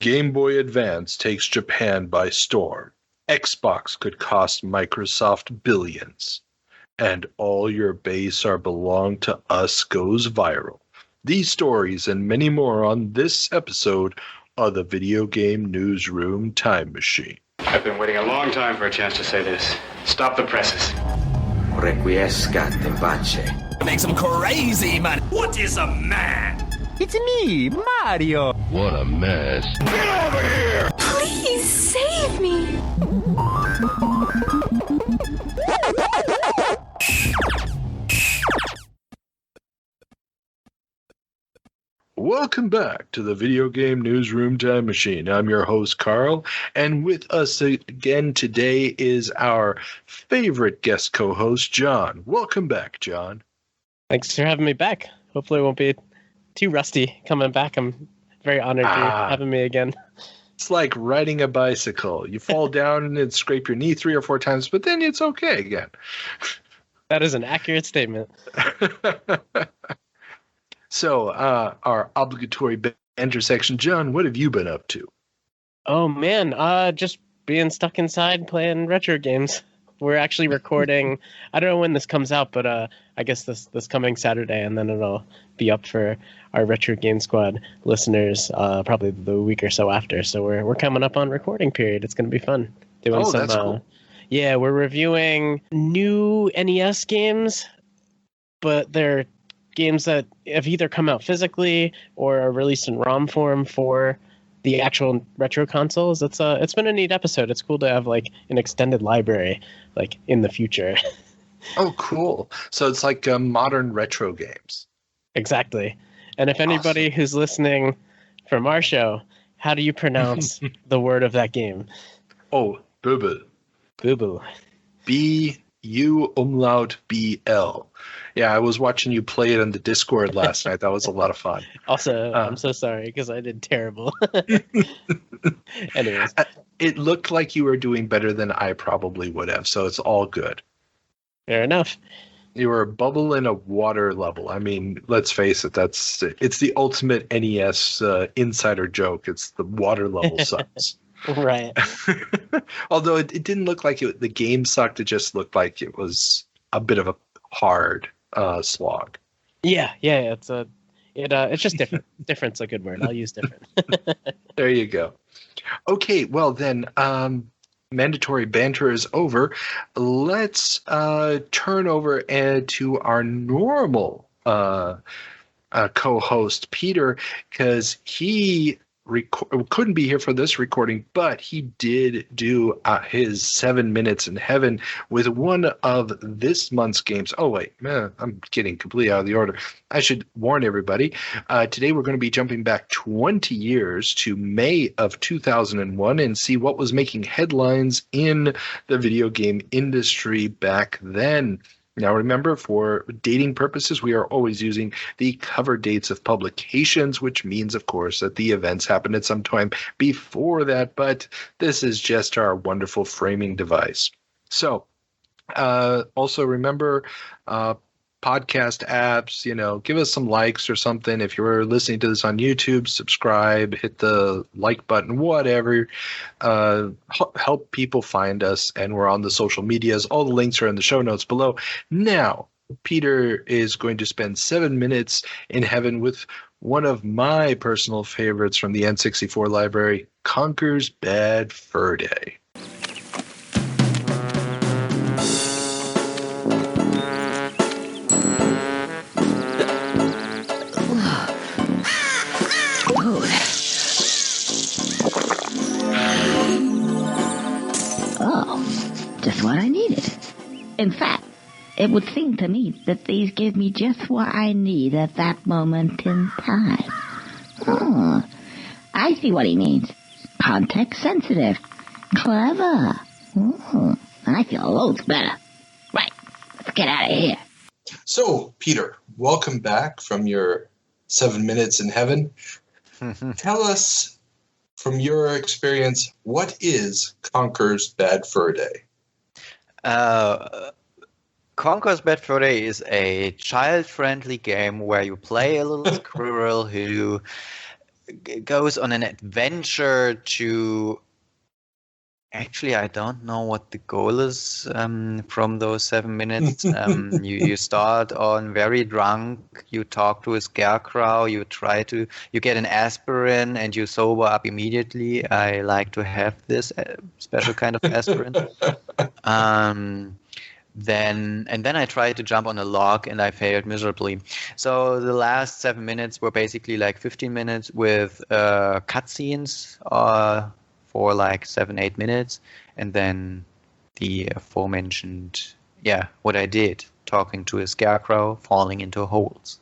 Gameboy Advance takes Japan by storm. Xbox could cost Microsoft billions. And all your base are belong to us goes viral. These stories and many more on this episode of the Video Game Newsroom Time Machine. I've been waiting a long time for a chance to say this. Stop the presses. Requiescat in pace. Makes him crazy, man. What is a man? It's me, Mario. What a mess. Get over here! Please save me. Welcome back to the Video Game Newsroom Time Machine. I'm your host, Carl, and with us again today is our favorite guest co-host, John. Welcome back, John. Thanks for having me back. Hopefully it won't be too rusty coming back. I'm very honored you're having me again. It's like riding a bicycle. You fall down and scrape your knee 3 or 4 times, but then it's okay again. That is an accurate statement. So, our obligatory banter section. John, what have you been up to? Oh, man. Just being stuck inside playing retro games. We're actually recording. I don't know when this comes out, but I guess this coming Saturday, and then it'll be up for our Retro Game Squad listeners probably the week or so after. So we're coming up on recording period. It's going to be fun. That's cool. Yeah, we're reviewing new NES games, but they're games that have either come out physically or are released in ROM form for the actual retro consoles. It's been a neat episode. It's cool to have like an extended library like in the future. Oh, cool. So it's like modern retro games. Exactly. And if anybody who's listening from our show, how do you pronounce the word of that game? Oh, Boo-Boo. Boo-Boo. B-U-B-L. Yeah, I was watching you play it on the Discord last night. That was a lot of fun. Also, I'm so sorry because I did terrible. Anyways. It looked like you were doing better than I probably would have, so it's all good. Fair enough. You were a bubble in a water level. I mean, let's face it, it's the ultimate NES insider joke. It's the water level sucks. Right. Although it didn't look like the game sucked, it just looked like it was a bit of a hard slog. Yeah, it's just different. Different's a good word. I'll use different. There you go. Okay, well then, mandatory banter is over. Let's turn over to our normal co-host, Peter, because he couldn't be here for this recording, but he did do his 7 minutes in heaven with one of this month's games. Oh, wait, man, I'm getting completely out of the order. I should warn everybody. Today we're going to be jumping back 20 years to May of 2001 and see what was making headlines in the video game industry back then. Now, remember, for dating purposes, we are always using the cover dates of publications, which means, of course, that the events happened at some time before that, but this is just our wonderful framing device. So, also remember, podcast apps, give us some likes or something. If you're listening to this on YouTube, subscribe, hit the like button, whatever. Help people find us, and we're on the social medias. All the links are in the show notes below. Now, Peter is going to spend 7 minutes in heaven with one of my personal favorites from the N64 library, Conker's Bad Fur Day. Just what I needed. In fact, it would seem to me that these give me just what I need at that moment in time. Oh, I see what he means. Context sensitive. Clever. Oh, I feel loads better. Right, let's get out of here. So, Peter, welcome back from your 7 minutes in heaven. Tell us, from your experience, what is Conker's Bad Fur Day? Conker's Bad Fur Day is a child-friendly game where you play a little squirrel who goes on an adventure to. Actually, I don't know what the goal is from those 7 minutes. You start on very drunk, you talk to a scarecrow, you get an aspirin and you sober up immediately. I like to have this special kind of aspirin. Then I tried to jump on a log and I failed miserably. So the last 7 minutes were basically like 15 minutes with cutscenes for like 7-8 minutes, and then the aforementioned, what I did, talking to a scarecrow, falling into holes.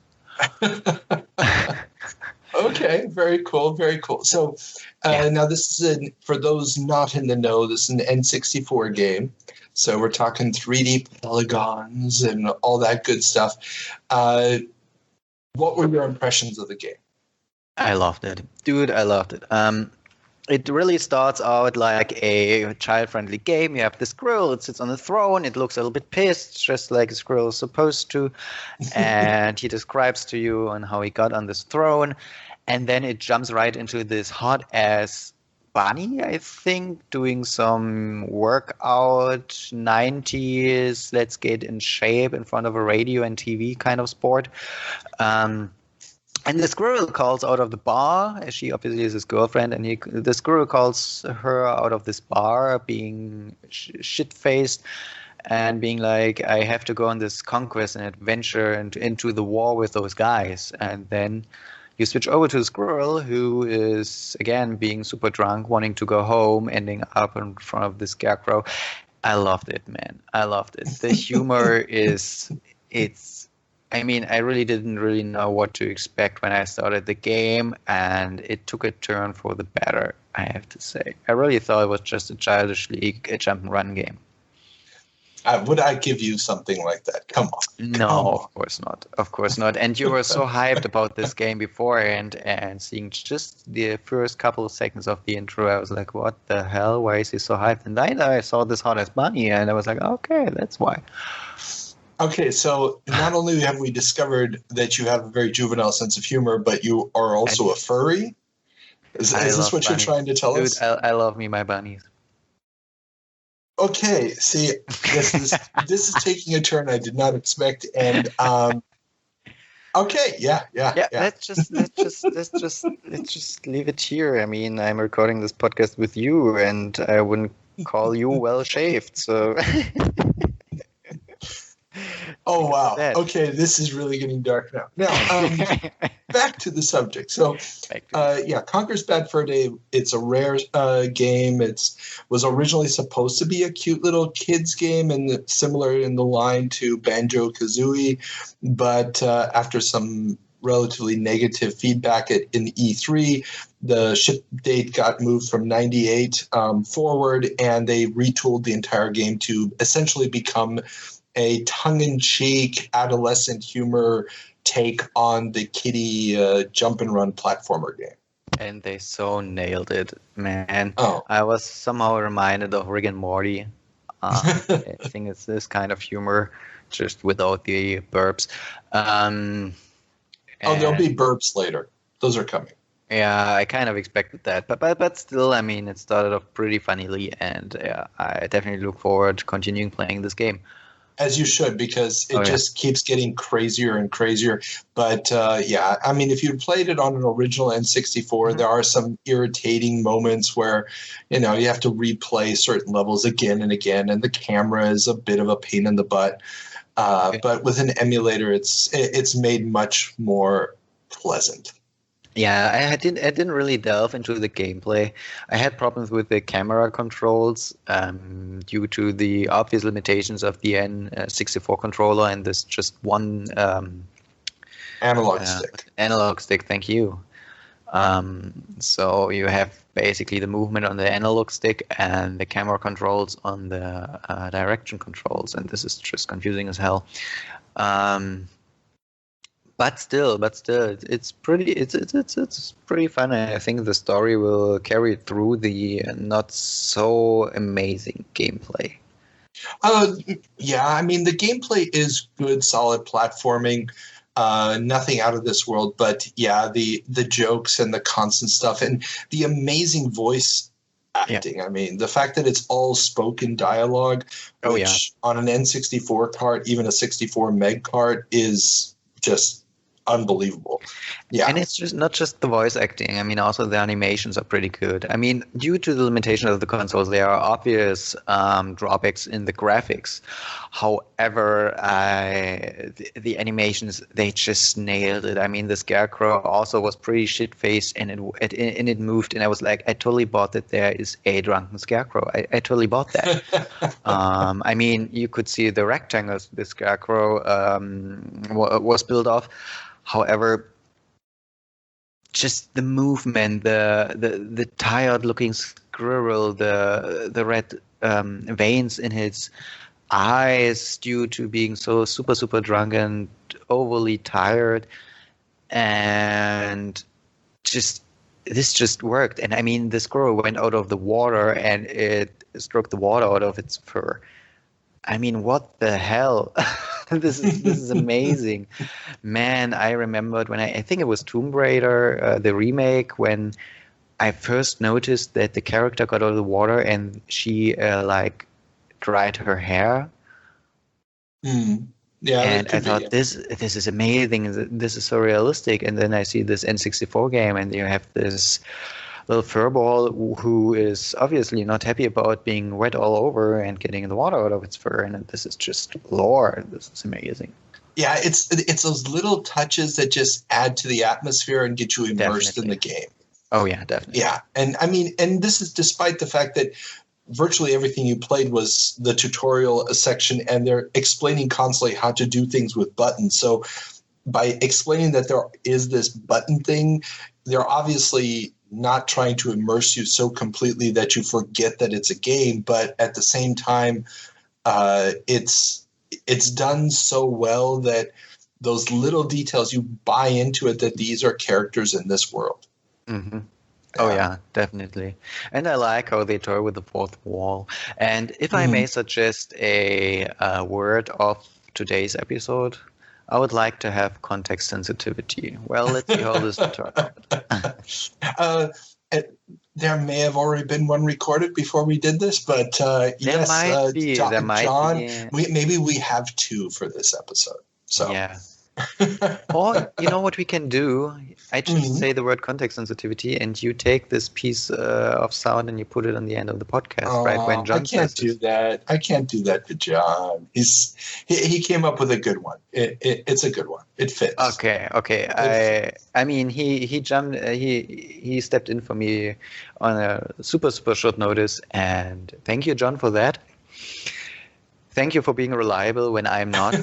Okay, very cool, very cool. So now this is for those not in the know, this is an N64 game. So we're talking 3D polygons and all that good stuff. What were your impressions of the game? I loved it. Dude, I loved it. It really starts out like a child-friendly game. You have the squirrel, it sits on the throne, it looks a little bit pissed, just like a squirrel is supposed to. And he describes to you on how he got on this throne. And then it jumps right into this hot-ass bunny, I think, doing some workout, 90s, let's get in shape in front of a radio and TV kind of sport. And the squirrel calls out of the bar, as she obviously is his girlfriend, and the squirrel calls her out of this bar, being shit-faced and being like, I have to go on this conquest and adventure and into the war with those guys. And then you switch over to the squirrel, who is, again, being super drunk, wanting to go home, ending up in front of the scarecrow. I loved it, man. I loved it. The humor I really didn't really know what to expect when I started the game, and it took a turn for the better, I have to say. I really thought it was just a childishly jump and run game. Would I give you something like that? Come on. No, of course not. Of course not. And you were so hyped about this game beforehand, and seeing just the first couple of seconds of the intro, I was like, what the hell? Why is he so hyped? And then I saw this hot-ass bunny, and I was like, okay, that's why. Okay, so not only have we discovered that you have a very juvenile sense of humor, but you are also a furry? Is this what you're trying to tell us? Dude, I love me my bunnies. Okay, see, this is taking a turn I did not expect, and okay, yeah. Let's just leave it here. I mean, I'm recording this podcast with you, and I wouldn't call you well shaved, so. Oh, wow. Okay, this is really getting dark now. Now, back to the subject. So, Conker's Bad Fur Day, it's a rare game. It was originally supposed to be a cute little kids game, and similar in the line to Banjo-Kazooie, but after some relatively negative feedback in E3, the ship date got moved from 98 forward, and they retooled the entire game to essentially become a tongue-in-cheek adolescent humor take on the kiddie jump-and-run platformer game. And they so nailed it, man. Oh. I was somehow reminded of Rick and Morty. I think it's this kind of humor, just without the burps. There'll be burps later. Those are coming. Yeah, I kind of expected that, but still, I mean, it started off pretty funnily, and I definitely look forward to continuing playing this game. As you should, because it just keeps getting crazier and crazier. But I mean, if you played it on an original N64, there are some irritating moments where, you have to replay certain levels again and again, and the camera is a bit of a pain in the butt. But with an emulator, it's made much more pleasant. Yeah, I didn't really delve into the gameplay. I had problems with the camera controls due to the obvious limitations of the N64 controller and this just one analog stick. Analog stick, thank you. So you have basically the movement on the analog stick and the camera controls on the direction controls, and this is just confusing as hell. But still, it's pretty fun. I think the story will carry through the not so amazing gameplay. I mean, the gameplay is good, solid platforming. Nothing out of this world, but yeah, the jokes and the constant stuff and the amazing voice acting. I mean, the fact that it's all spoken dialogue, which on an N64 cart, even a 64 meg cart, is just unbelievable. Yeah. And it's just not just the voice acting. I mean, also the animations are pretty good. I mean, due to the limitation of the consoles, there are obvious drawbacks in the graphics. However, the animations, they just nailed it. I mean, the Scarecrow also was pretty shit-faced, and it moved, and I was like, I totally bought that there is a Drunken Scarecrow. I totally bought that. I mean, you could see the rectangles the Scarecrow was built off. However, just the movement, the tired-looking squirrel, the red veins in his eyes due to being so super, super drunk and overly tired, and this just worked. And I mean, the squirrel went out of the water and it stroked the water out of its fur. I mean, what the hell? This is amazing. Man, I remembered when I think it was Tomb Raider, the remake, when I first noticed that the character got out of the water and she like dried her hair. Yeah, and I thought this is amazing. This is so realistic. And then I see this N64 game, and you have this little furball who is obviously not happy about being wet all over and getting the water out of its fur. And this is just lore. This is amazing. Yeah, it's those little touches that just add to the atmosphere and get you immersed in the game. Oh yeah, definitely. Yeah, and I mean, and this is despite the fact that virtually everything you played was the tutorial section, and they're explaining constantly how to do things with buttons. So by explaining that there is this button thing, they're obviously not trying to immerse you so completely that you forget that it's a game, but at the same time, it's done so well that those little details, you buy into it that these are characters in this world. Mm-hmm. Oh yeah, definitely. And I like how they toy with the fourth wall. And if I may suggest a word of today's episode, I would like to have context sensitivity. Well, let's see how this turns out. There may have already been one recorded before we did this, but yes, John, maybe we have two for this episode. So yeah. Or you know what we can do? I just say the word context sensitivity, and you take this piece of sound and you put it on the end of the podcast, right? When John I can't do that. I can't do that to John. He came up with a good one. It's a good one. It fits. Okay. I mean, he jumped. He stepped in for me on a super short notice, and thank you, John, for that. Thank you for being reliable when I'm not.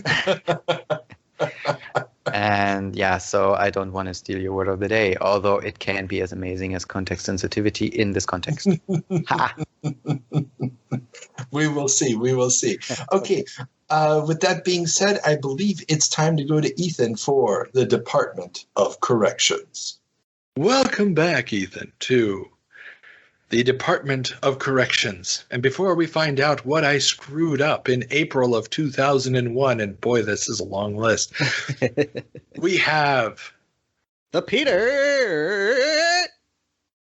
And yeah, so I don't want to steal your word of the day, although it can be as amazing as context sensitivity in this context. We will see. Okay, with that being said, I believe it's time to go to Ethan for the Department of Corrections. Welcome back, Ethan, to the Department of Corrections. And before we find out what I screwed up in April of 2001, and boy, this is a long list, we have the Peter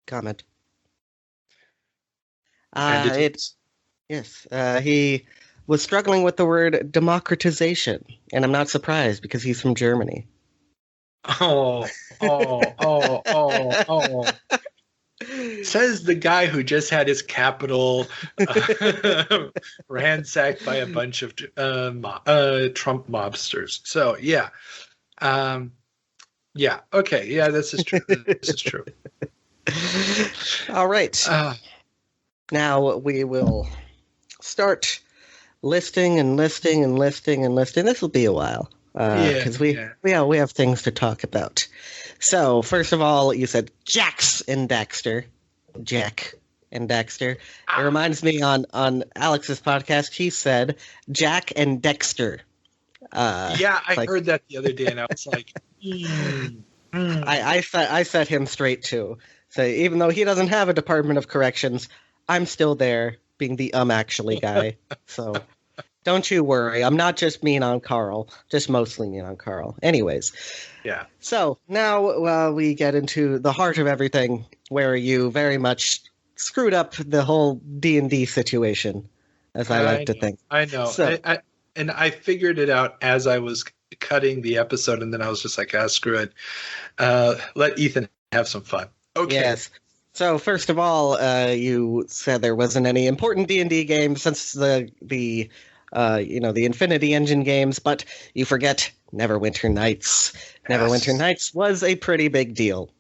comment. He was struggling with the word democratization, and I'm not surprised because he's from Germany. Oh. Says the guy who just had his capital ransacked by a bunch of Trump mobsters. So, yeah. Okay. Yeah, this is true. All right. Now we will start listing. This will be a while. Because we have things to talk about. So, first of all, you said Jack and Daxter. It reminds me on Alex's podcast, he said Jack and Dexter. I heard that the other day, and I was like, I set him straight too. So even though he doesn't have a Department of Corrections, I'm still there being the actually guy. So Don't you worry. I'm not just mean on Carl, just mostly mean on Carl. Anyways. Yeah. So now we get into the heart of everything, where you very much screwed up the whole D&D situation, as I like to think. I know. So, I figured it out as I was cutting the episode, and then I was just like, screw it. Let Ethan have some fun. Okay. Yes. So first of all, you said there wasn't any important D&D game since the Infinity Engine games, but you forget Neverwinter Nights. Yes. Neverwinter Nights was a pretty big deal.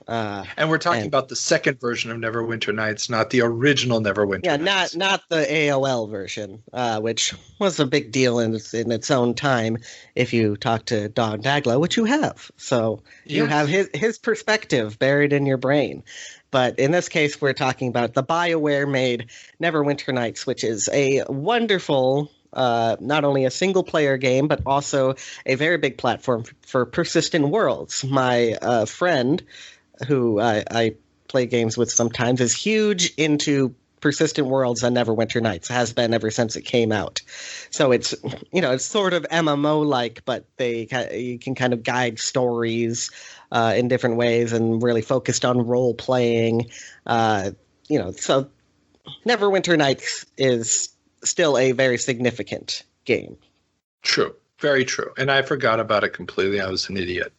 And we're talking about the second version of Neverwinter Nights, not the original Neverwinter Nights. Yeah, not the AOL version, which was a big deal in its own time if you talk to Don Daglow, which you have. So you have his perspective buried in your brain. But in this case, we're talking about the BioWare-made Neverwinter Nights, which is a wonderful, not only a single-player game, but also a very big platform for persistent worlds. My friend, who I play games with sometimes, is huge into persistent worlds on Neverwinter Nights, has been ever since it came out. So it's sort of MMO-like, but you can kind of guide stories in different ways and really focused on role-playing. So Neverwinter Nights is still a very significant game. True. Very true. And I forgot about it completely. I was an idiot.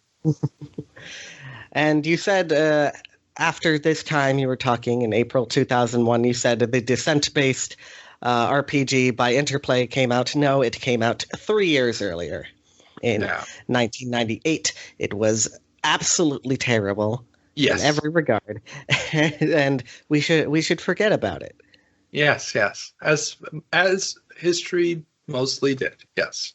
And you said after this time, you were talking in April 2001, you said the Descent-based RPG by Interplay came out. No, it came out 3 years earlier in 1998. It was absolutely terrible in every regard, and we should forget about it. Yes, as history mostly did. Yes.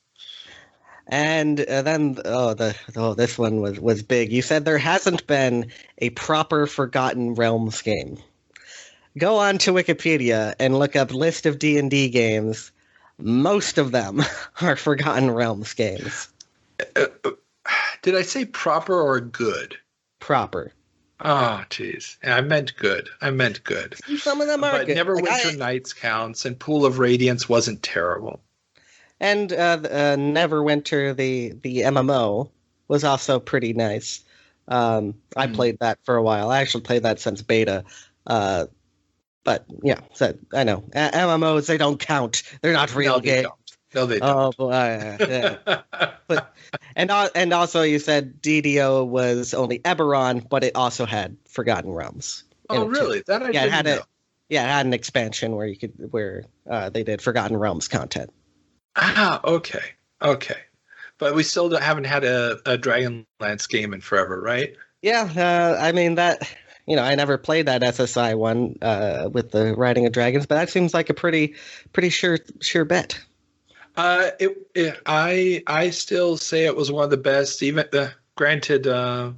And then, this one was big. You said there hasn't been a proper Forgotten Realms game. Go on to Wikipedia and look up list of D&D games. Most of them are Forgotten Realms games. Did I say proper or good? Proper. Oh, jeez. I meant good. Some of them are good. Neverwinter Nights counts, and Pool of Radiance wasn't terrible. And Neverwinter, the MMO, was also pretty nice. I played that for a while. I actually played that since beta. But yeah, so I know. MMOs, they don't count. They're not real games. No, they don't. Oh, boy. Yeah. And also you said DDO was only Eberron, but it also had Forgotten Realms. Oh, really? That I didn't know. It had an expansion where they did Forgotten Realms content. Okay. But we still haven't had a Dragonlance game in forever, right? Yeah, I mean that. I never played that SSI one with the Riding of Dragons, but that seems like a pretty sure bet. I still say it was one of the best. Even granted, I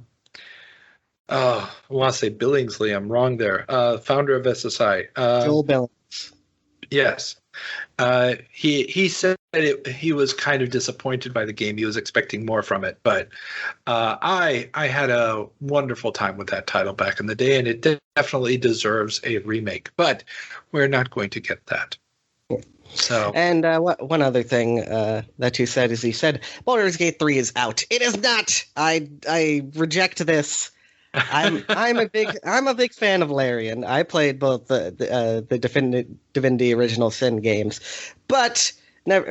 want to say Billingsley. I'm wrong there. Founder of SSI, Joel Billings. Yes. He said he was kind of disappointed by the game. He was expecting more from it, but I had a wonderful time with that title back in the day, and it definitely deserves a remake. But we're not going to get that. So, and one other thing that you said is Baldur's Gate 3 is out. It is not. I reject this. I'm a big fan of Larian. I played both the Divinity Original Sin games, but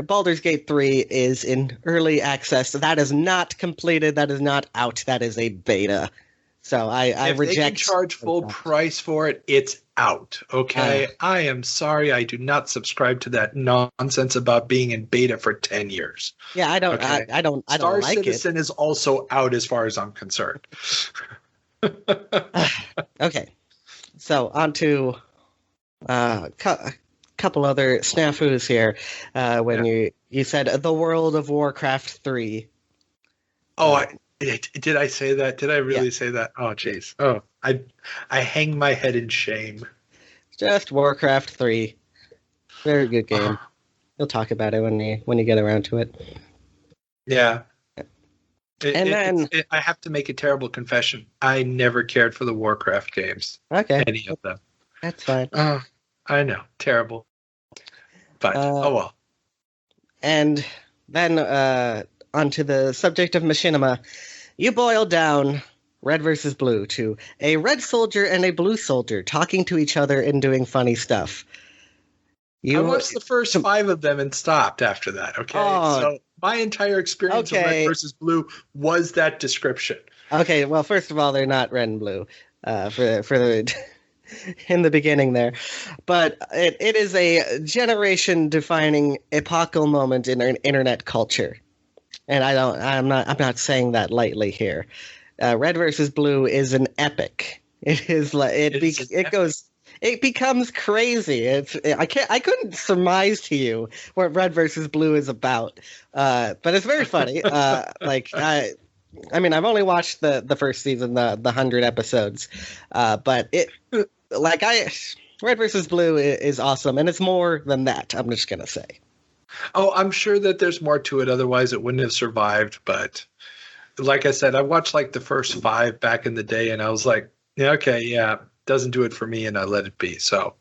Baldur's Gate 3 is in early access. That is not completed. That is not out. That is a beta. So I reject. If they can charge full price for it, it's out. Okay, I am sorry. I do not subscribe to that nonsense about being in beta for 10 years. Yeah, I don't. Okay? I don't Star like Citizen is also out as far as I'm concerned. Okay, so on to couple other snafus here. When you said the World of Warcraft 3. Oh, did I say that? Did I really say that? Oh, jeez. Oh, I hang my head in shame. Just Warcraft 3. Very good game. You'll talk about it when you get around to it. Yeah. I have to make a terrible confession. I never cared for the Warcraft games. Okay. Any of them. That's fine. I know. Terrible. But, oh well. And then onto the subject of Machinima, you boil down Red versus Blue to a red soldier and a blue soldier talking to each other and doing funny stuff. I watched the first 5 of them and stopped after that. Okay, so my entire experience of Red versus Blue was that description. Okay, well, first of all, they're not red and blue for the in the beginning there, but it is a generation-defining epochal moment in internet culture, and I'm not saying that lightly here. Red versus Blue is an epic. It is like it becomes crazy. I couldn't surmise to you what Red versus Blue is about, but it's very funny. I mean, I've only watched the first season, the 100 episodes, but Red versus Blue is awesome, and it's more than that. I'm just gonna say. Oh, I'm sure that there's more to it. Otherwise, it wouldn't have survived. But like I said, I watched like the first 5 back in the day, and I was like, yeah, okay, yeah, doesn't do it for me, and I let it be. So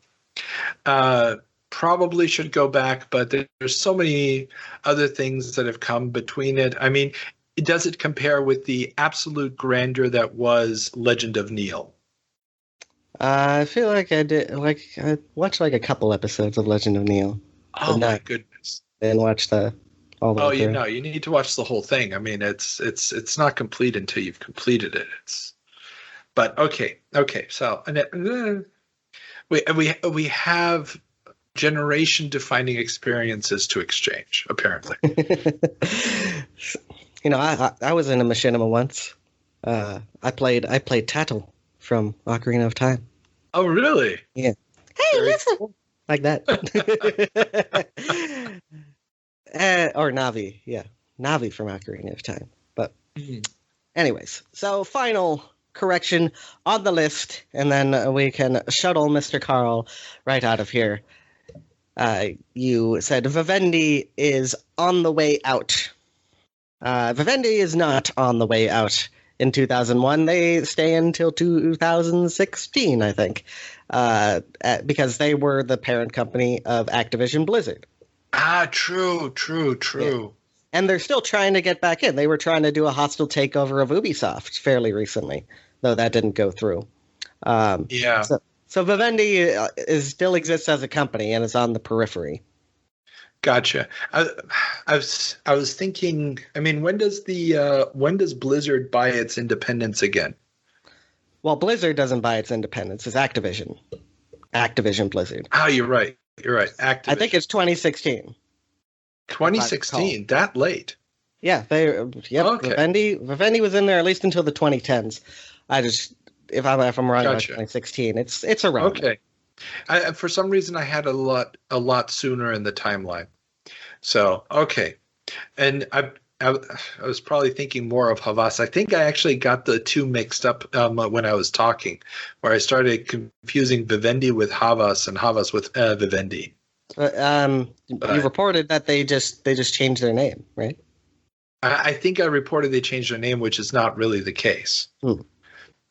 probably should go back, but there's so many other things that have come between it. I mean, does it compare with the absolute grandeur that was Legend of Neil? I feel like I did. Like I watched like a couple episodes of Legend of Neil. Oh my goodness! And watch all the way through. You need to watch the whole thing. I mean, it's not complete until you've completed it. But okay. So we have generation-defining experiences to exchange. Apparently, I was in a Machinima once. I played Tattle from Ocarina of Time. Oh, really? Yeah. Hey, listen! Cool. Like that. Or Navi. Yeah. Navi from Ocarina of Time. But anyways, so final correction on the list, and then we can shuttle Mr. Carl right out of here. You said Vivendi is on the way out. Vivendi is not on the way out. In 2001, they stay until 2016, I think, because they were the parent company of Activision Blizzard. True. Yeah. And they're still trying to get back in. They were trying to do a hostile takeover of Ubisoft fairly recently, though that didn't go through. So Vivendi still exists as a company and is on the periphery. Gotcha. I was thinking. I mean, when does Blizzard buy its independence again? Well, Blizzard doesn't buy its independence. It's Activision. Activision Blizzard. Oh, you're right. Activision. I think it's 2016. 2016. That late? Yeah. Okay. Vivendi was in there at least until the 2010s. If I'm wrong about 2016, it's around. Okay. For some reason, I had a lot sooner in the timeline. So okay, and I was probably thinking more of Havas. I think I actually got the two mixed up when I was talking, where I started confusing Vivendi with Havas and Havas with Vivendi. You reported that they just changed their name, right? I think I reported they changed their name, which is not really the case.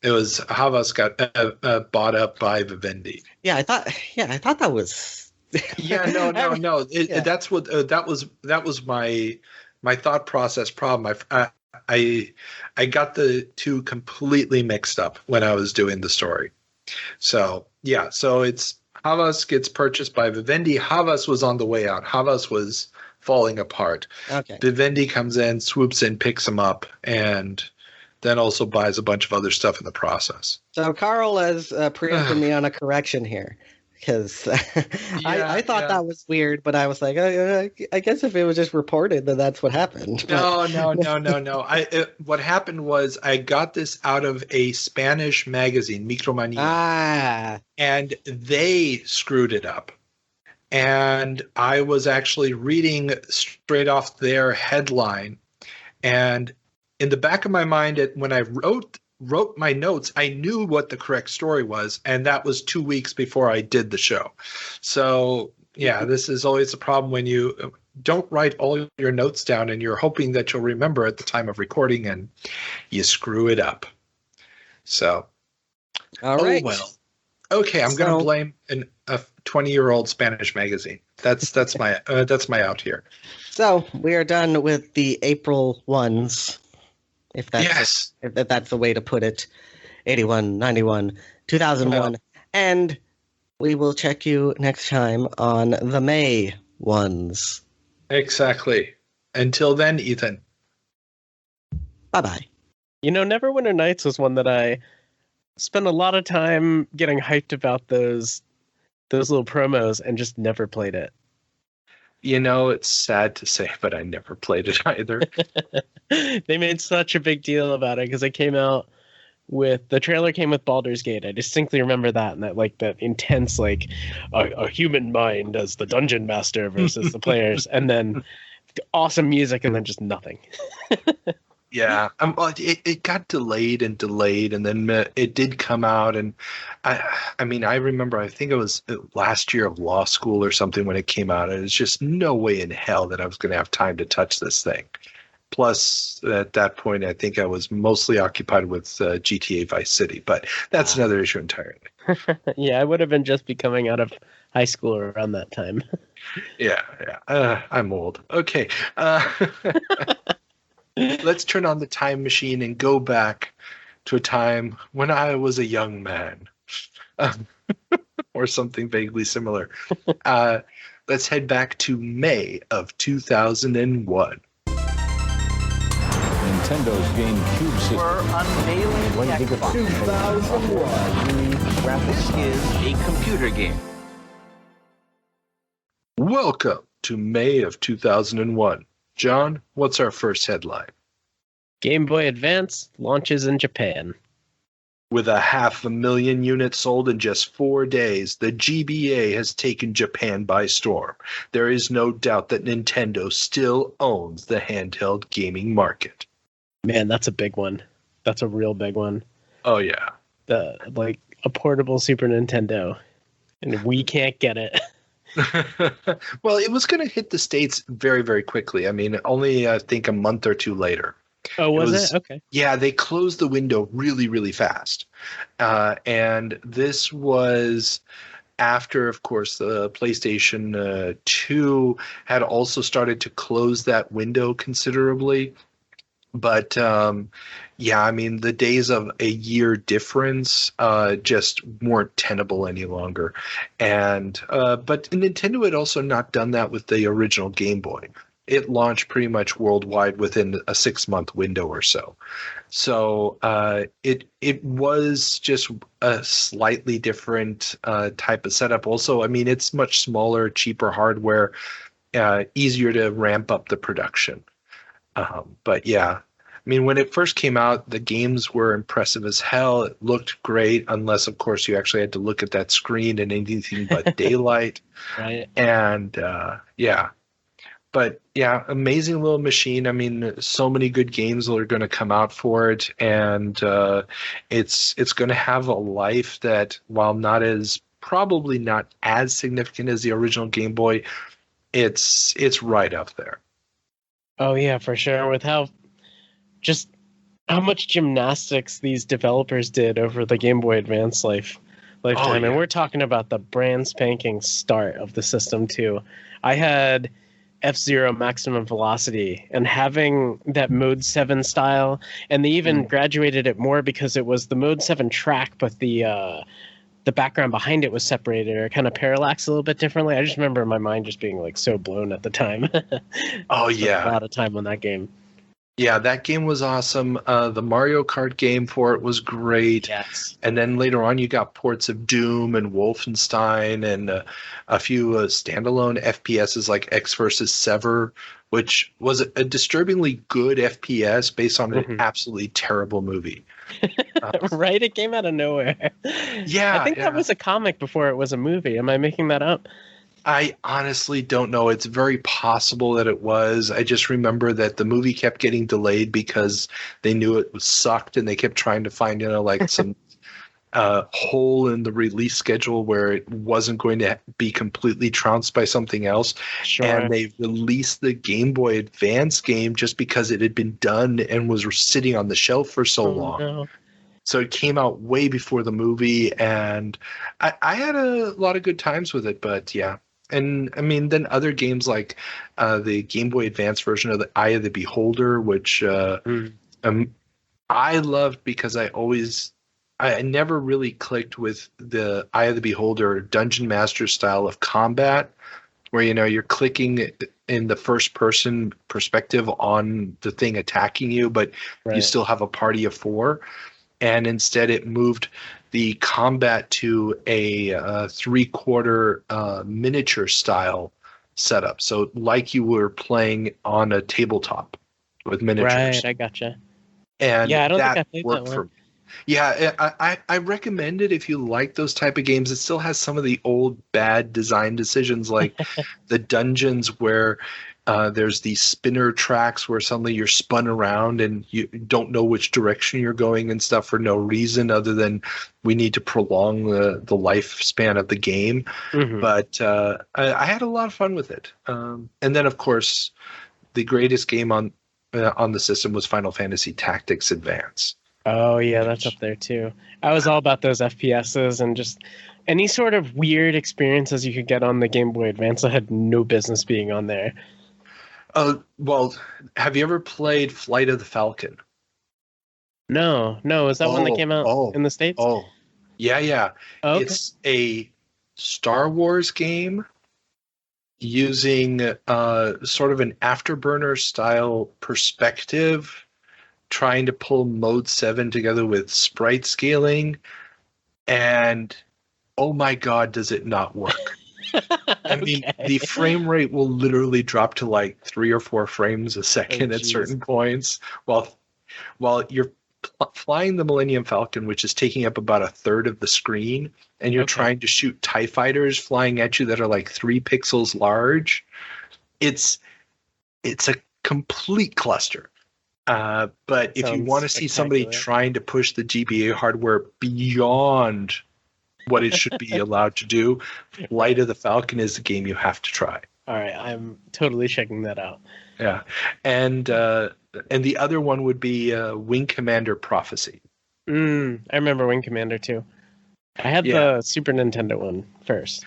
It was Havas got bought up by Vivendi. Yeah, I thought that was. Yeah, no. That was my thought process problem. I got the two completely mixed up when I was doing the story. So yeah, so it's Havas gets purchased by Vivendi. Havas was on the way out. Havas was falling apart. Okay. Vivendi comes in, swoops in, picks him up, and then also buys a bunch of other stuff in the process. So Carl has preempted me on a correction here, because I thought that was weird, but I was like, I guess if it was just reported, then that's what happened. No. What happened was I got this out of a Spanish magazine, Micromanía, and they screwed it up. And I was actually reading straight off their headline, and in the back of my mind, when I wrote my notes, I knew what the correct story was, and that was 2 weeks before I did the show. So, yeah, this is always a problem when you don't write all your notes down and you're hoping that you'll remember at the time of recording, and you screw it up. So, all right. Oh, well. Okay, I'm going to blame a 20-year-old Spanish magazine. That's my out here. So we are done with the April ones, if that's the way to put it. 81, 91, 2001, and we will check you next time on the May ones. Exactly. Until then, Ethan. Bye-bye. Neverwinter Nights was one that I spent a lot of time getting hyped about those little promos and just never played it. It's sad to say, but I never played it either. They made such a big deal about it because it came out with the trailer came with Baldur's Gate. I distinctly remember that, and that intense a human mind as the dungeon master versus the players, and then awesome music, and then just nothing. Yeah, it got delayed, and then it did come out, and I remember, I think it was last year of law school or something when it came out, and it's just no way in hell that I was going to have time to touch this thing. Plus, at that point, I think I was mostly occupied with GTA Vice City, but that's another issue entirely. Yeah, I would have been just coming out of high school around that time. Yeah. I'm old. Okay. Let's turn on the time machine and go back to a time when I was a young man. Or something vaguely similar. Let's head back to May of 2001. Nintendo's GameCube system. We're unveiling the Xbox 2001. Graphics is a computer game. Welcome to May of 2001. John, what's our first headline? Gameboy Advance launches in Japan. With 500,000 units sold in just 4 days, the GBA has taken Japan by storm. There is no doubt that Nintendo still owns the handheld gaming market. Man, that's a big one. That's a real big one. Oh, yeah. A portable Super Nintendo. And we can't get it. Well, it was going to hit the States very, very quickly. Only, I think, a month or two later. Oh, was it? Okay. Yeah, they closed the window really, really fast. And this was after, of course, the PlayStation 2 had also started to close that window considerably. But the days of a year difference just weren't tenable any longer. And but Nintendo had also not done that with the original Game Boy. It launched pretty much worldwide within a 6-month window or so. So it was just a slightly different type of setup. Also, it's much smaller, cheaper hardware, easier to ramp up the production. But yeah, when it first came out, the games were impressive as hell. It looked great, unless, of course, you actually had to look at that screen in anything but daylight. Right. And yeah. But yeah, amazing little machine. So many good games are going to come out for it, and it's going to have a life that, while probably not as significant as the original Game Boy, it's right up there. Oh yeah, for sure. With how much gymnastics these developers did over the Game Boy Advance lifetime. Oh, yeah. And we're talking about the brand spanking start of the system too. I had F-Zero Maximum Velocity, and having that Mode 7 style, and they even graduated it more because it was the Mode 7 track, but the background behind it was separated or kind of parallaxed a little bit differently. I just remember my mind just being so blown at the time. Oh yeah, a lot of time on that game. Yeah, that game was awesome. The Mario Kart game for it was great. Yes. And then later on, you got ports of Doom and Wolfenstein and a few standalone FPSs like X vs. Sever, which was a disturbingly good FPS based on an absolutely terrible movie. Right? It came out of nowhere. Yeah. I think that was a comic before it was a movie. Am I making that up? I honestly don't know. It's very possible that it was. I just remember that the movie kept getting delayed because they knew it was sucked, and they kept trying to find, some hole in the release schedule where it wasn't going to be completely trounced by something else. Sure. And they released the Game Boy Advance game just because it had been done and was sitting on the shelf for so long. No. So it came out way before the movie, and I had a lot of good times with it. But yeah, and I mean, then other games like the Game Boy Advance version of the Ayah the Beholder, which I loved because I never really clicked with the Ayah the Beholder dungeon master style of combat, where you're clicking in the first person perspective on the thing attacking you, but you still have a party of 4. And instead it moved the combat to a 3/4 miniature style setup. So like you were playing on a tabletop with miniatures. Right, I gotcha. And yeah, I don't think I that played worked that for one. me. Yeah, I recommend it if you like those type of games. It still has some of the old bad design decisions, like the dungeons where there's these spinner tracks where suddenly you're spun around and you don't know which direction you're going and stuff for no reason other than we need to prolong the lifespan of the game. But I had a lot of fun with it. And then, of course, the greatest game on the system was Final Fantasy Tactics Advance. Oh yeah, that's up there too. I was all about those FPSs and just any sort of weird experiences you could get on the Game Boy Advance. I had no business being on there. Well, have you ever played Flight of the Falcon? No. Is that one that came out in the States? Oh, yeah. Oh, okay. It's a Star Wars game using sort of an Afterburner style perspective, trying to pull Mode 7 together with sprite scaling, and oh my god, does it not work. I mean, the frame rate will literally drop to like 3 or 4 frames a second at certain points while you're flying the Millennium Falcon, which is taking up about 1/3 of the screen, and you're trying to shoot TIE fighters flying at you that are like 3 pixels large. It's a complete cluster. But if you want to see somebody trying to push the GBA hardware beyond what it should be allowed to do, Flight of the Falcon is the game you have to try. All right, I'm totally checking that out. Yeah, and the other one would be Wing Commander Prophecy. I remember Wing Commander too. I had the Super Nintendo one first.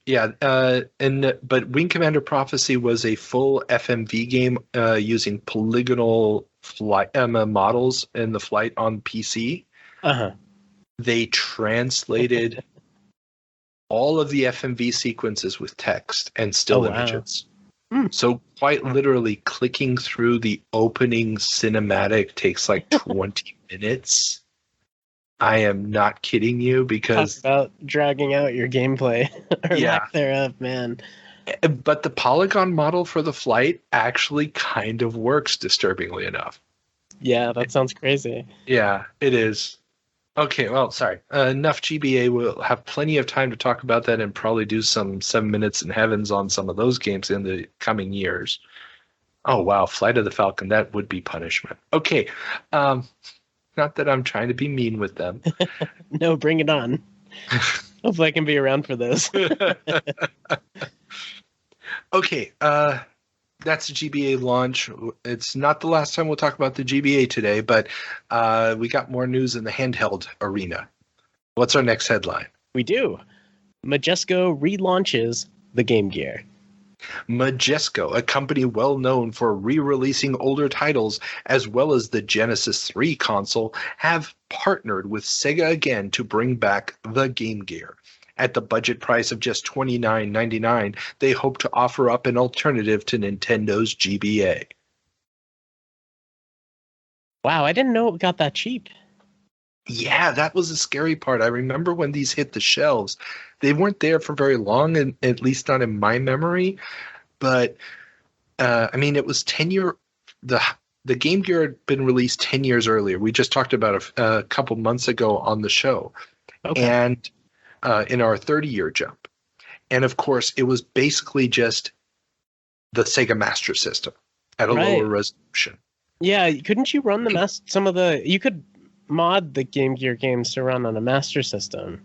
Yeah, but Wing Commander Prophecy was a full FMV game using polygonal flight models in the flight on PC. They translated all of the FMV sequences with text and still images. So quite literally clicking through the opening cinematic takes like 20 minutes. I am not kidding you, because talk about dragging out your gameplay or lack thereof, man. But the polygon model for the flight actually kind of works, disturbingly enough. Yeah, that sounds crazy. Yeah, it is. Okay, well, sorry. Enough GBA. We'll have plenty of time to talk about that and probably do some 7 Minutes in Heavens on some of those games in the coming years. Oh, wow. Flight of the Falcon. That would be punishment. Okay. Not that I'm trying to be mean with them. No, bring it on. Hopefully I can be around for this. Okay. That's the GBA launch. It's not the last time we'll talk about the GBA today, but we got more news in the handheld arena. What's our next headline? We do. Majesco relaunches the Game Gear. Majesco, a company well known for re-releasing older titles as well as the Genesis 3 console, have partnered with Sega again to bring back the Game Gear. At the budget price of just $29.99, they hope to offer up an alternative to Nintendo's GBA. Wow, I didn't know it got that cheap. Yeah, that was the scary part. I remember when these hit the shelves. They weren't there for very long, and at least not in my memory. But, I mean, it was 10 year. The Game Gear had been released 10 years earlier. We just talked about a couple months ago on the show. Okay. And in our 30-year jump. And, of course, it was basically just the Sega Master System at a lower resolution. Yeah, couldn't you run you could mod the Game Gear games to run on a Master System?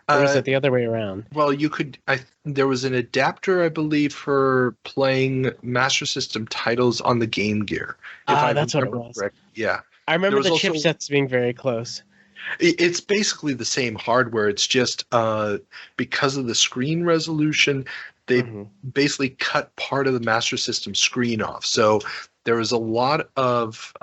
Or was it the other way around? Well, you could. There was an adapter, I believe, for playing Master System titles on the Game Gear. That's what it was. Correct. Yeah. I remember the chipsets being very close. It's basically the same hardware. It's just because of the screen resolution, they basically cut part of the Master System screen off. So there was a lot of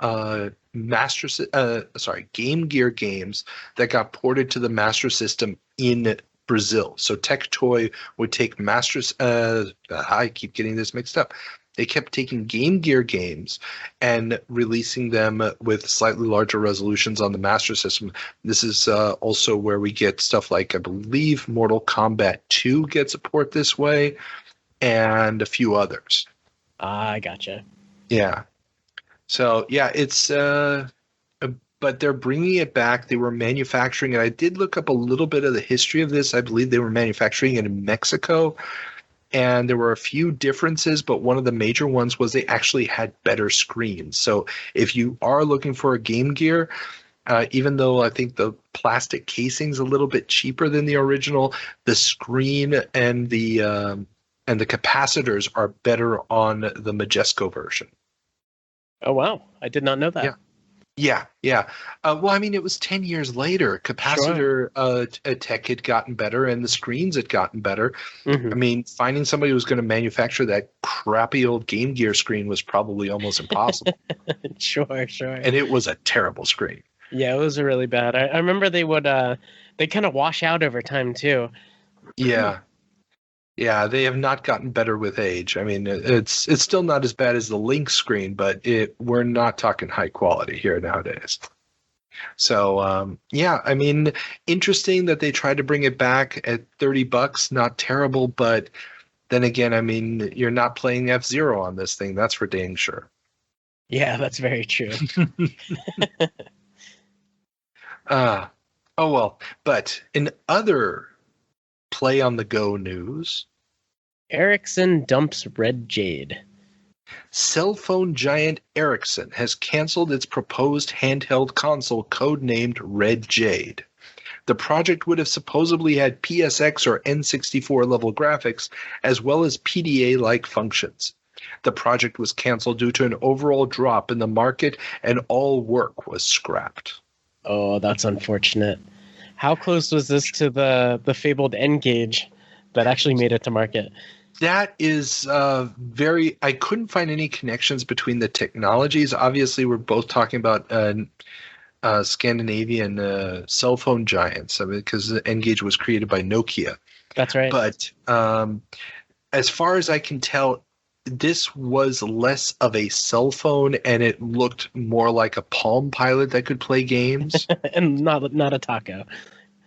Game Gear games that got ported to the Master System in Brazil. So Tectoy would take I keep getting this mixed up. They kept taking Game Gear games and releasing them with slightly larger resolutions on the Master System. This is also where we get stuff like, I believe, Mortal Kombat 2 gets a port this way, and a few others. I gotcha. Yeah. So, yeah, it's... but they're bringing it back. They were manufacturing it. I did look up a little bit of the history of this. I believe they were manufacturing it in Mexico. And there were a few differences, but one of the major ones was they actually had better screens. So if you are looking for a Game Gear, even though I think the plastic casing's a little bit cheaper than the original, the screen and the capacitors are better on the Majesco version. Oh, wow. I did not know that. Yeah. Well, I mean, it was 10 years later. Capacitor tech had gotten better, and the screens had gotten better. I mean, finding somebody who was going to manufacture that crappy old Game Gear screen was probably almost impossible. Sure. And it was a terrible screen. Yeah, it was really bad. I remember they would they kind of wash out over time too. Yeah, they have not gotten better with age. I mean, it's still not as bad as the Link screen, but we're not talking high quality here nowadays. So, I mean, interesting that they tried to bring it back at $30. Not terrible, but then again, I mean, you're not playing F-Zero on this thing. That's for dang sure. Yeah, that's very true. Oh, well. But in other play on the go news, Ericsson dumps Red Jade. Cell phone giant Ericsson has canceled its proposed handheld console codenamed Red Jade. The project would have supposedly had PSX or N64 level graphics, as well as PDA-like functions. The project was canceled due to an overall drop in the market, and all work was scrapped. Oh, that's unfortunate. How close was this to the fabled N-Gage that actually made it to market? That is I couldn't find any connections between the technologies. Obviously, we're both talking about Scandinavian cell phone giants, because the N-Gage was created by Nokia. That's right. But as far as I can tell, this was less of a cell phone, and it looked more like a Palm Pilot that could play games. And not a taco.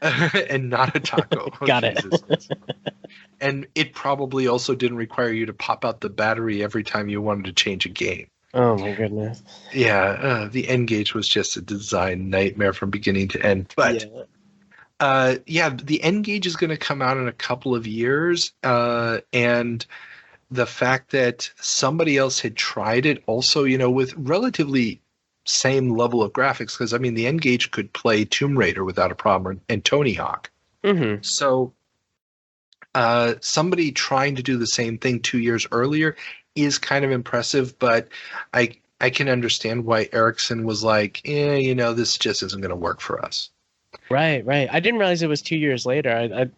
And not a taco. Got it. And it probably also didn't require you to pop out the battery every time you wanted to change a game. Oh my goodness. Yeah, the N-Gage was just a design nightmare from beginning to end. But the N-Gage is going to come out in a couple of years, and the fact that somebody else had tried it also, with relatively same level of graphics, because I mean the N-Gage could play Tomb Raider without a problem, and Tony Hawk. So somebody trying to do the same thing 2 years earlier is kind of impressive, but I can understand why Ericsson was like, this just isn't going to work for us. Right. I didn't realize it was 2 years later.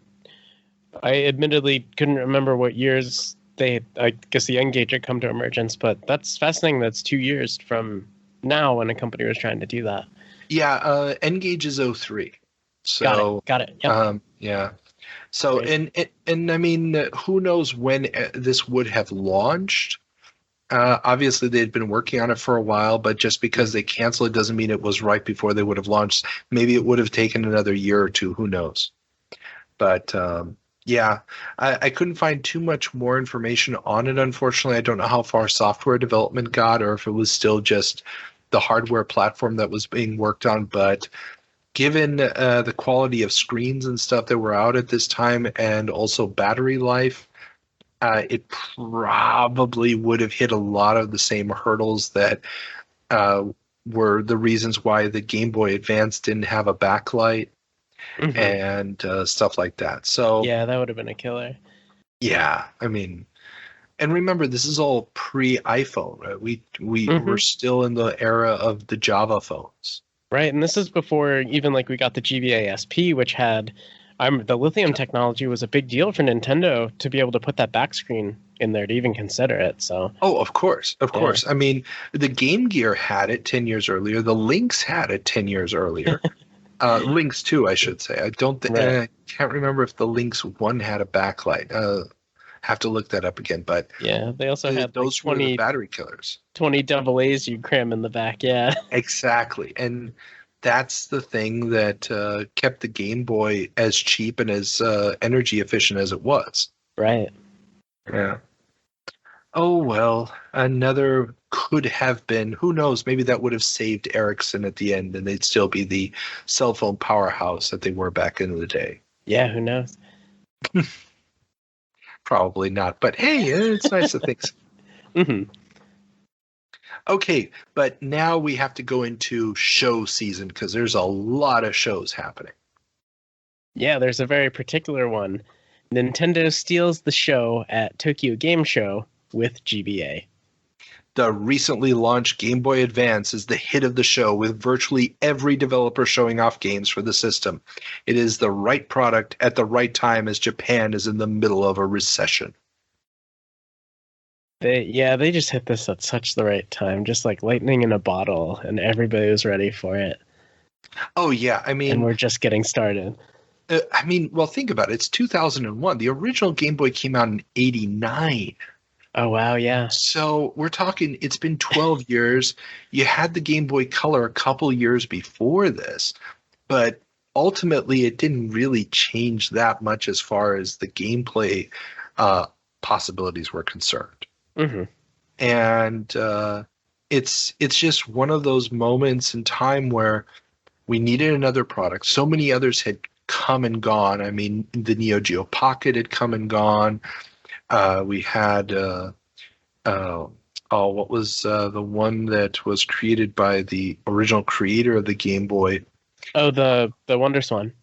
I admittedly couldn't remember what years I guess the N-Gage had come to emergence, but that's fascinating. That's 2 years from now when a company was trying to do that. Yeah, N-Gage is 03. So got it. Yep. Yeah. So and I mean, who knows when this would have launched? Obviously, they'd been working on it for a while, but just because they canceled it doesn't mean it was right before they would have launched. Maybe it would have taken another year or two. Who knows? But I couldn't find too much more information on it, unfortunately. I don't know how far software development got, or if it was still just the hardware platform that was being worked on. But given the quality of screens and stuff that were out at this time, and also battery life, it probably would have hit a lot of the same hurdles that were the reasons why the Game Boy Advance didn't have a backlight. And stuff like that. So yeah, that would have been a killer. Yeah, I mean, And remember, this is all pre-iPhone, right? We were still in the era of the Java phones. Right, and this is before even like we got the GBA SP, which had the lithium technology was a big deal for Nintendo to be able to put that back screen in there to even consider it. So of course. I mean, the Game Gear had it 10 years earlier. The Lynx had it 10 years earlier. Lynx 2, I should say. I can't remember if the Lynx 1 had a backlight. Have to look that up again. But yeah, they also had those like 20 were the battery killers. 20 AA's you cram in the back. Yeah, exactly. And that's the thing that kept the Game Boy as cheap and as energy efficient as it was. Right. Yeah. Oh, well, another could have been, who knows, maybe that would have saved Ericsson at the end and they'd still be the cell phone powerhouse that they were back in the day. Yeah, who knows? Probably not, but hey, it's nice to think so. Mm-hmm. Okay, but now we have to go into show season because there's a lot of shows happening. Yeah, there's a very particular one. Nintendo steals the show at Tokyo Game Show with GBA. The recently launched Game Boy Advance is the hit of the show, with virtually every developer showing off games for the system. It is the right product at the right time as Japan is in the middle of a recession. They just hit this at such the right time, just like lightning in a bottle, and everybody was ready for it. Oh, yeah. I mean, and we're just getting started. Well, think about it. It's 2001. The original Game Boy came out in 89. Oh, wow, yeah. So we're talking, it's been 12 years. You had the Game Boy Color a couple years before this, but ultimately it didn't really change that much as far as the gameplay possibilities were concerned. Mm-hmm. And it's just one of those moments in time where we needed another product. So many others had come and gone. I mean, the Neo Geo Pocket had come and gone. We had what was the one that was created by the original creator of the Game Boy? Oh, the Wonder Swan.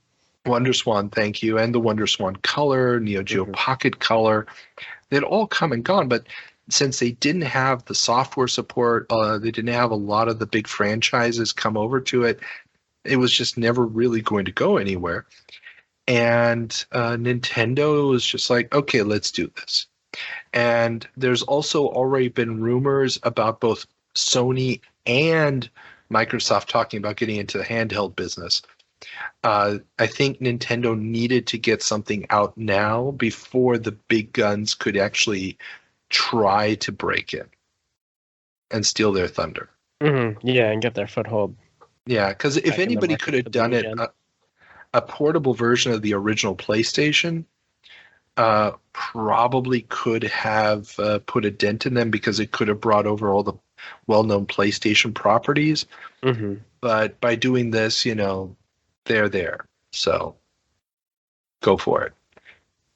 Wonder Swan, thank you. And the Wonder Swan Color, Neo Geo Pocket Color. They'd all come and gone, but since they didn't have the software support, they didn't have a lot of the big franchises come over to it. It was just never really going to go anywhere. And Nintendo was just like, okay, let's do this. And there's also already been rumors about both Sony and Microsoft talking about getting into the handheld business. I think Nintendo needed to get something out now before the big guns could actually try to break in and steal their thunder. Mm-hmm. Yeah, and get their foothold. Yeah, because if anybody could have done it, a portable version of the original PlayStation probably could have put a dent in them because it could have brought over all the well-known PlayStation properties. Mm-hmm. But by doing this, they're there. So go for it.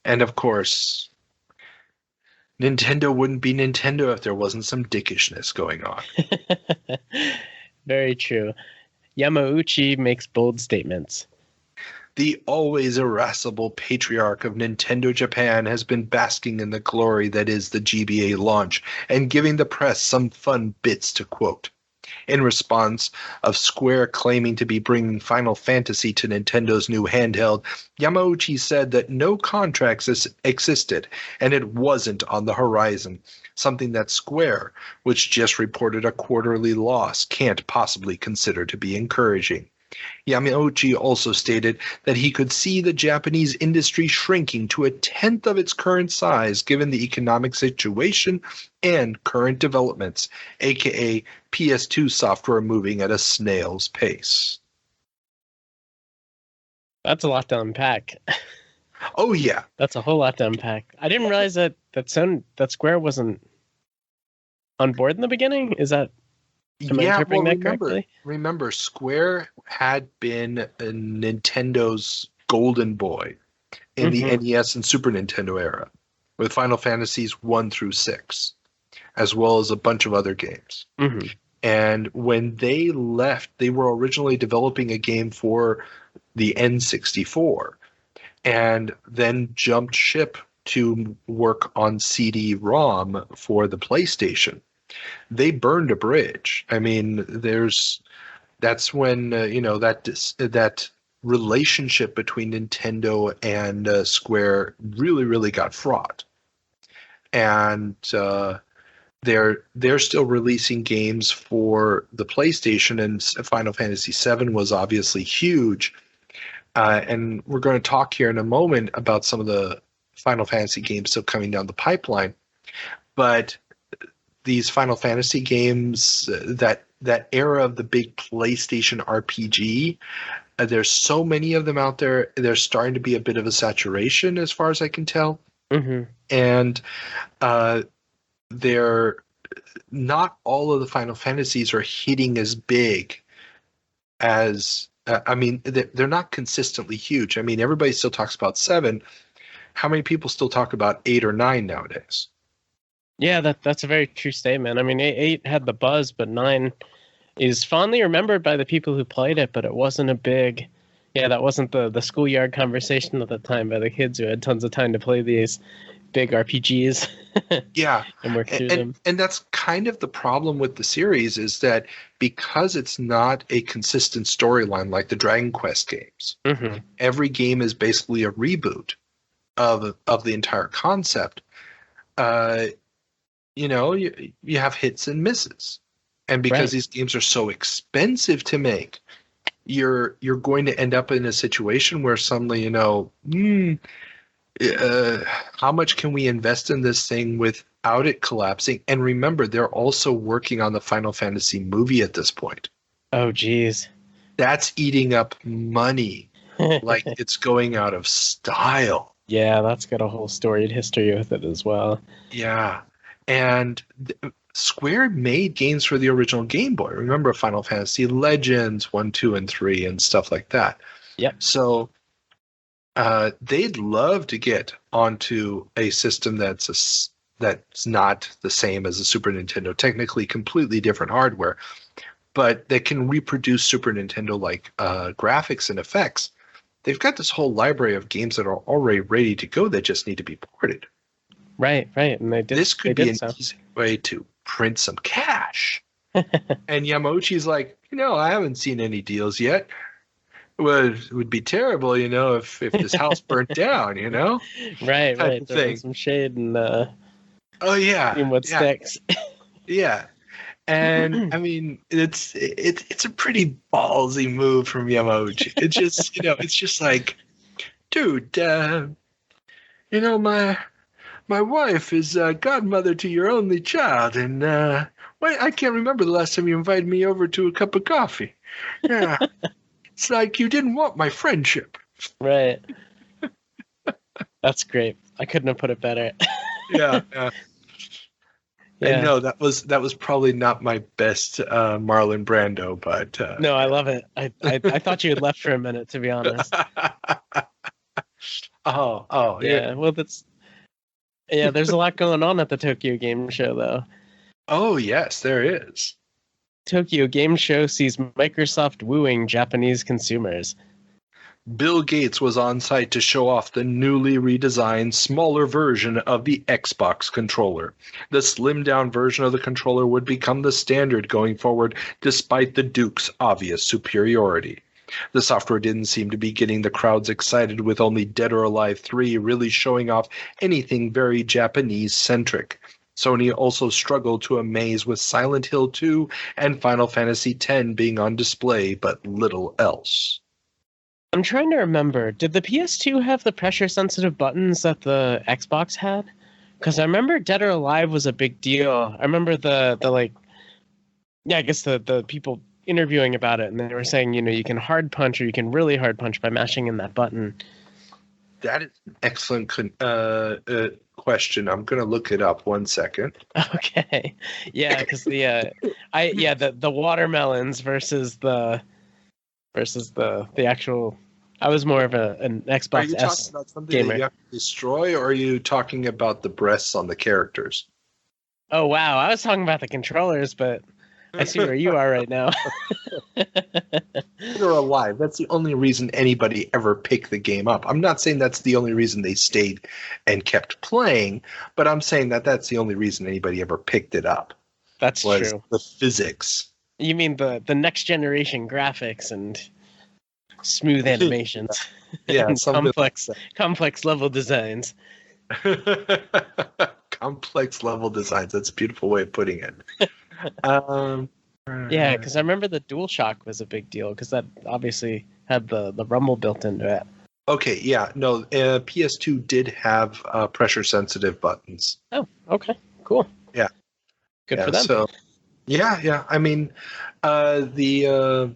And of course, Nintendo wouldn't be Nintendo if there wasn't some dickishness going on. Very true. Yamauchi makes bold statements. The always irascible patriarch of Nintendo Japan has been basking in the glory that is the GBA launch and giving the press some fun bits to quote. In response of Square claiming to be bringing Final Fantasy to Nintendo's new handheld, Yamauchi said that no contracts existed and it wasn't on the horizon, something that Square, which just reported a quarterly loss, can't possibly consider to be encouraging. Yamauchi also stated that he could see the Japanese industry shrinking to 1/10 of its current size given the economic situation and current developments, aka PS2 software moving at a snail's pace. That's a lot to unpack. Oh yeah, that's a whole lot to unpack. I didn't realize that Square wasn't on board in the beginning. Is that? Am I interpreting that correctly? Remember, Square had been Nintendo's golden boy in the NES and Super Nintendo era, with Final Fantasies 1 through 6, as well as a bunch of other games. Mm-hmm. And when they left, they were originally developing a game for the N64, and then jumped ship to work on CD-ROM for the PlayStation. They burned a bridge. I mean, that's when that relationship between Nintendo and Square really, really got fraught. And they're still releasing games for the PlayStation, and Final Fantasy VII was obviously huge. And we're going to talk here in a moment about some of the Final Fantasy games still coming down the pipeline. But these Final Fantasy games, that era of the big PlayStation RPG, there's so many of them out there. There's starting to be a bit of a saturation, as far as I can tell. Mm-hmm. And they're not all of the Final Fantasies are hitting as big as they're not consistently huge. I mean, everybody still talks about 7. How many people still talk about 8 or 9 nowadays? Yeah, that's a very true statement. I mean, 8 had the buzz, but 9 is fondly remembered by the people who played it, but it wasn't a big... Yeah, that wasn't the schoolyard conversation at the time by the kids who had tons of time to play these big RPGs. Yeah. And work through them. And that's kind of the problem with the series, is that because it's not a consistent storyline like the Dragon Quest games, mm-hmm. every game is basically a reboot of the entire concept. You have hits and misses. And because these games are so expensive to make, you're going to end up in a situation where suddenly, how much can we invest in this thing without it collapsing? And remember, they're also working on the Final Fantasy movie at this point. Oh, geez. That's eating up money like it's going out of style. Yeah, that's got a whole storied history with it as well. Yeah. And Square made games for the original Game Boy. Remember Final Fantasy Legends 1, 2, and 3 and stuff like that. Yep. So they'd love to get onto a system that's not the same as a Super Nintendo, technically completely different hardware, but that can reproduce Super Nintendo-like graphics and effects. They've got this whole library of games that are already ready to go that just need to be ported. Right. And This could be an easy way to print some cash. And Yamauchi's like, I haven't seen any deals yet. Well, it would be terrible, if this house burnt down, Right. Throwing some shade and oh yeah, seeing what sticks. Yeah. And I mean, it's a pretty ballsy move from Yamauchi. It's just, it's just like, dude, my wife is godmother to your only child, and I can't remember the last time you invited me over to a cup of coffee. Yeah, it's like you didn't want my friendship. Right. That's great. I couldn't have put it better. Yeah. I know that was probably not my best Marlon Brando, but no, I love it. I thought you had left for a minute, to be honest. Oh, yeah. Well, there's a lot going on at the Tokyo Game Show, though. Oh, yes, there is. Tokyo Game Show sees Microsoft wooing Japanese consumers. Bill Gates was on site to show off the newly redesigned, smaller version of the Xbox controller. The slimmed-down version of the controller would become the standard going forward, despite the Duke's obvious superiority. The software didn't seem to be getting the crowds excited, with only Dead or Alive 3 really showing off anything very Japanese-centric. Sony also struggled to amaze, with Silent Hill 2 and Final Fantasy X being on display, but little else. I'm trying to remember, did the PS2 have the pressure-sensitive buttons that the Xbox had? Because I remember Dead or Alive was a big deal. I remember the people interviewing about it, and they were saying, you can hard punch or you can really hard punch by mashing in that button. That is an excellent question. I'm going to look it up 1 second. Okay. Yeah, because the watermelons versus the actual. I was more of an Xbox Are you S talking about something gamer. that you have to destroy, or are you talking about the breasts on the characters? Oh wow, I was talking about the controllers, but I see where you are right now. Dead or alive. That's the only reason anybody ever picked the game up. I'm not saying that's the only reason they stayed and kept playing, but I'm saying that that's the only reason anybody ever picked it up. That's true. The physics. You mean the next generation graphics and smooth animations. Yeah, and complex level designs. Complex level designs. That's a beautiful way of putting it. Yeah, because I remember the DualShock was a big deal because that obviously had the rumble built into it. Okay, yeah, no, PS2 did have pressure-sensitive buttons. Oh, okay, cool. Yeah. Good for them. So, yeah. I mean, the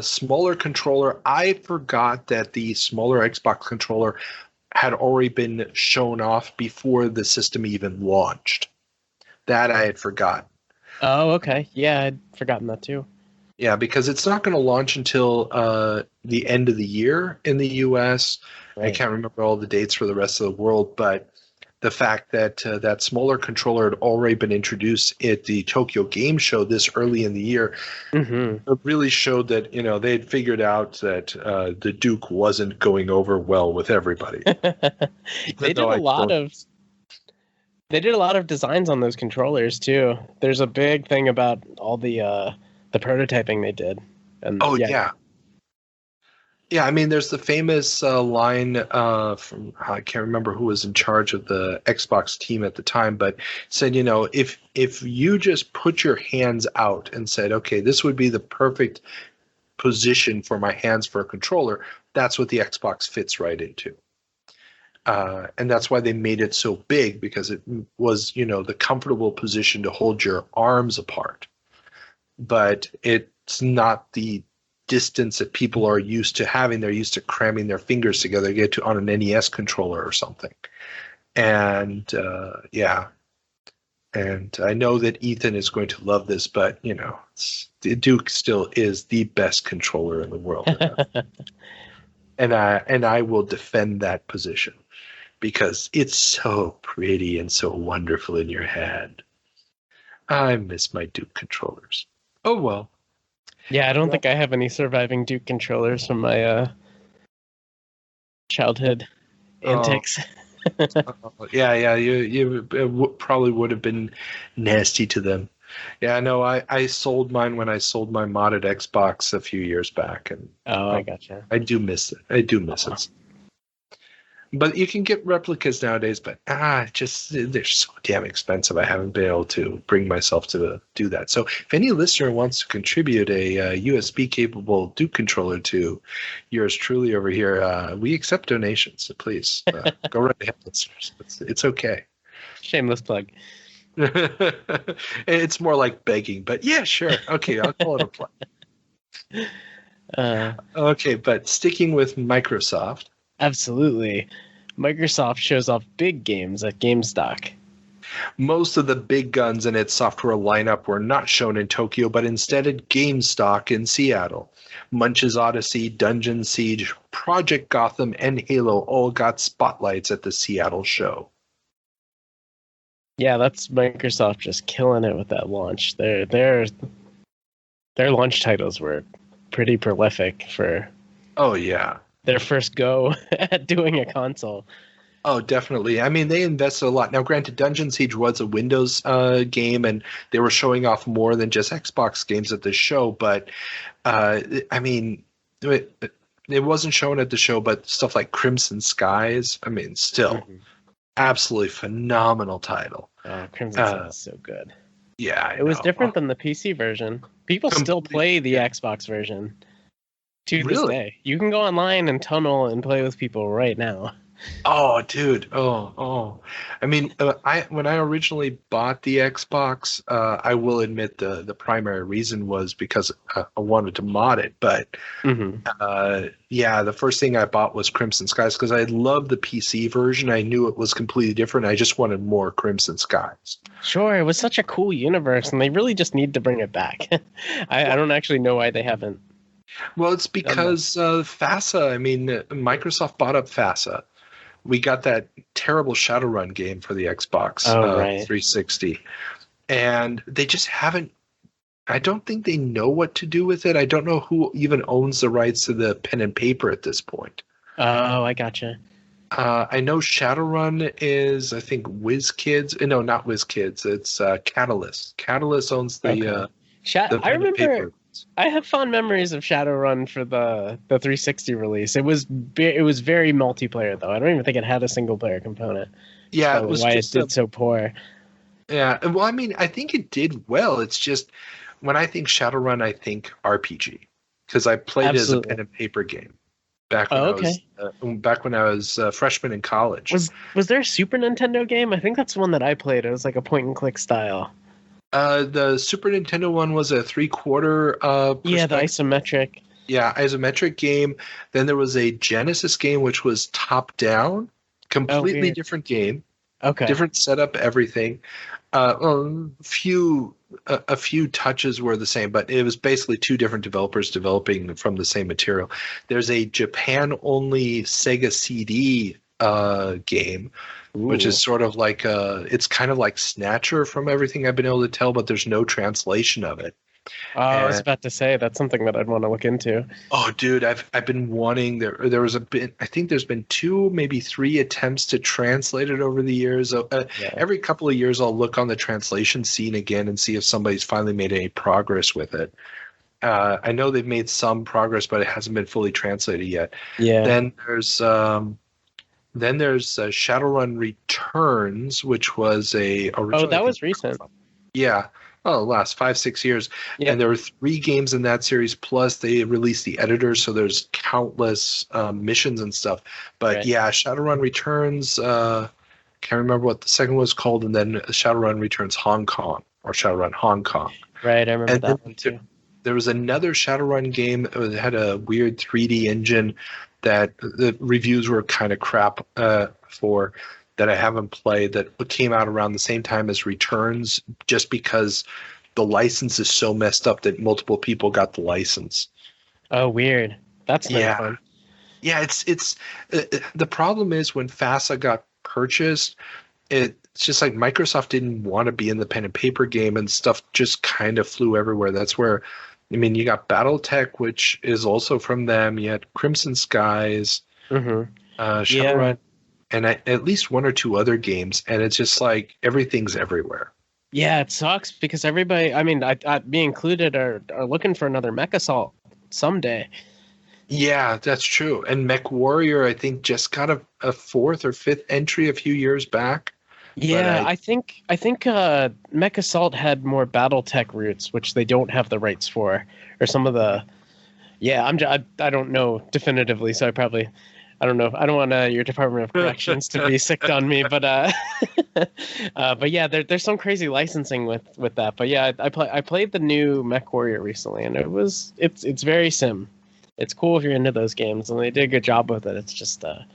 smaller controller, I forgot that the smaller Xbox controller had already been shown off before the system even launched. That I had forgotten. Oh, okay. Yeah, I'd forgotten that too. Yeah, because it's not going to launch until the end of the year in the US. Right. I can't remember all the dates for the rest of the world, but the fact that that smaller controller had already been introduced at the Tokyo Game Show this early in the year, it really showed that they had figured out that the Duke wasn't going over well with everybody. They did a lot of designs on those controllers too. There's a big thing about all the prototyping they did. And yeah. I mean, there's the famous line from I can't remember who was in charge of the Xbox team at the time, but said, if you just put your hands out and said, okay, this would be the perfect position for my hands for a controller, that's what the Xbox fits right into. And that's why they made it so big, because it was, the comfortable position to hold your arms apart. But it's not the distance that people are used to having. They're used to cramming their fingers together to get to on an NES controller or something. And and I know that Ethan is going to love this, but the Duke still is the best controller in the world. and I will defend that position because it's so pretty and so wonderful in your hand. I miss my Duke controllers. Oh well. Yeah, I don't think I have any surviving Duke controllers from my childhood antics. Yeah, you probably would have been nasty to them. Yeah, no, I sold mine when I sold my modded Xbox a few years back, and I gotcha. I do miss it. it. But you can get replicas nowadays, but they're so damn expensive. I haven't been able to bring myself to do that. So if any listener wants to contribute a USB capable Duke controller to yours truly over here, we accept donations. So please go right ahead, listeners. It's okay. Shameless plug. It's more like begging, but yeah, sure. Okay, I'll call it a plug. Okay, but sticking with Microsoft. Absolutely. Microsoft shows off big games at GameStock. Most of the big guns in its software lineup were not shown in Tokyo, but instead at GameStock in Seattle. Munch's Odyssey, Dungeon Siege, Project Gotham, and Halo all got spotlights at the Seattle show. Yeah, that's Microsoft just killing it with that launch. Their launch titles were pretty prolific for their first go at doing a console. Oh, definitely. I mean, they invested a lot. Now, granted, Dungeon Siege was a Windows game, and they were showing off more than just Xbox games at the show. But, I mean, it wasn't shown at the show, but stuff like Crimson Skies, I mean, still, absolutely phenomenal title. Oh, Crimson Skies is so good. Yeah, it was different than the PC version. People still play the Xbox version to this day. You can go online and tunnel and play with people right now. Oh, dude. Oh. I mean, when I originally bought the Xbox, I will admit the primary reason was because I wanted to mod it. But the first thing I bought was Crimson Skies because I loved the PC version. I knew it was completely different. I just wanted more Crimson Skies. Sure, it was such a cool universe, and they really just need to bring it back. I don't actually know why they haven't. Well, it's because FASA. I mean, Microsoft bought up FASA. We got that terrible Shadowrun game for the Xbox 360. And they just haven't I don't think they know what to do with it. I don't know who even owns the rights to the pen and paper at this point. Oh, I gotcha. I know Shadowrun is, I think, WizKids. No, not WizKids. It's Catalyst. Catalyst owns the. Okay. The I pen and remember. paper. I have fond memories of Shadowrun for the 360 release. It was very multiplayer though. I don't even think it had a single player component. Yeah, it was why just it did so poor. Yeah, well, I mean, I think it did well. It's just when I think Shadowrun, I think RPG because I played it as a pen and paper game back when I was a freshman in college. Was there a Super Nintendo game? I think that's the one that I played. It was like a point and click style. The Super Nintendo one was a 3/4. Yeah, the isometric. Yeah, isometric game. Then there was a Genesis game which was top down, completely different game. Okay. Different setup, everything. A few touches were the same, but it was basically two different developers developing from the same material. There's a Japan-only Sega CD game, which is sort of like it's kind of like Snatcher from everything I've been able to tell, but there's no translation of it. I was about to say that's something that I'd want to look into. Oh, dude, I've been wanting there was a bit. I think there's been 2, maybe 3 attempts to translate it over the years. Every couple of years, I'll look on the translation scene again and see if somebody's finally made any progress with it. I know they've made some progress, but it hasn't been fully translated yet. Yeah. Then there's Shadowrun Returns, which was that was recent. Yeah. The last 5-6 years. Yep. And there were 3 games in that series, plus they released the editors, so there's countless missions and stuff. But yeah, Shadowrun Returns, can't remember what the second was called, and then Shadowrun Returns Hong Kong, or Shadowrun Hong Kong. Right, I remember that one too. There was another Shadowrun game that had a weird 3D engine that the reviews were kind of crap for, that I haven't played, that came out around the same time as Returns, just because the license is so messed up that multiple people got the license. Oh, weird. That's not fun. Yeah, it's the problem is when FASA got purchased, it's just like Microsoft didn't want to be in the pen and paper game, and stuff just kind of flew everywhere. That's where, I mean, you got BattleTech, which is also from them. You had Crimson Skies, Shadowrun. And at least 1 or 2 other games, and it's just like everything's everywhere. Yeah, it sucks because everybody, I mean, I me included, are looking for another Mech Assault someday. Yeah, that's true. And Mech Warrior, I think, just got a 4th or 5th entry a few years back. Yeah, I think Mech Assault had more BattleTech roots, which they don't have the rights for, or some of the. Yeah, I don't know definitively, so I don't know. I don't want your Department of Corrections to be sick on me, but yeah, there's some crazy licensing with that. But yeah, I played the new Mech Warrior recently, and it's very sim. It's cool if you're into those games, and they did a good job with it. It's just I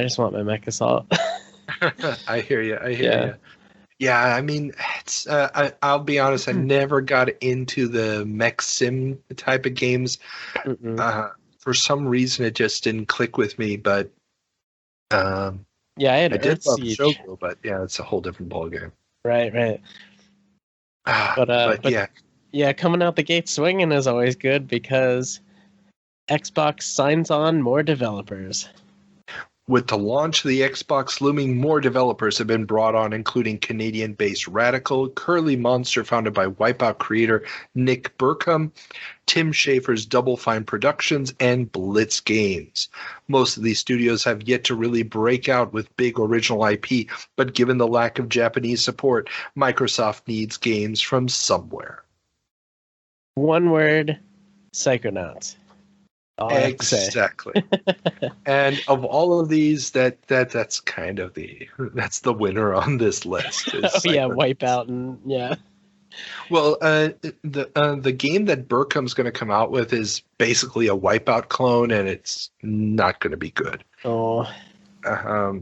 just want my Mech Assault. I hear you. Yeah, I mean, it's. I'll be honest. I never got into the mech sim type of games. For some reason, it just didn't click with me. But yeah, I did love Shogun, but yeah, it's a whole different ballgame. Right. But yeah, coming out the gate swinging is always good because Xbox signs on more developers. With the launch of the Xbox looming, more developers have been brought on, including Canadian-based Radical, Curly Monster founded by Wipeout creator Nick Burkham, Tim Schafer's Double Fine Productions, and Blitz Games. Most of these studios have yet to really break out with big original IP, but given the lack of Japanese support, Microsoft needs games from somewhere. One word, Psychonauts. Exactly. And of all of these, that's kind of that's the winner on this list. Yeah, Wipeout and yeah. Well, the game that Burkham's going to come out with is basically a Wipeout clone, and it's not going to be good. Oh.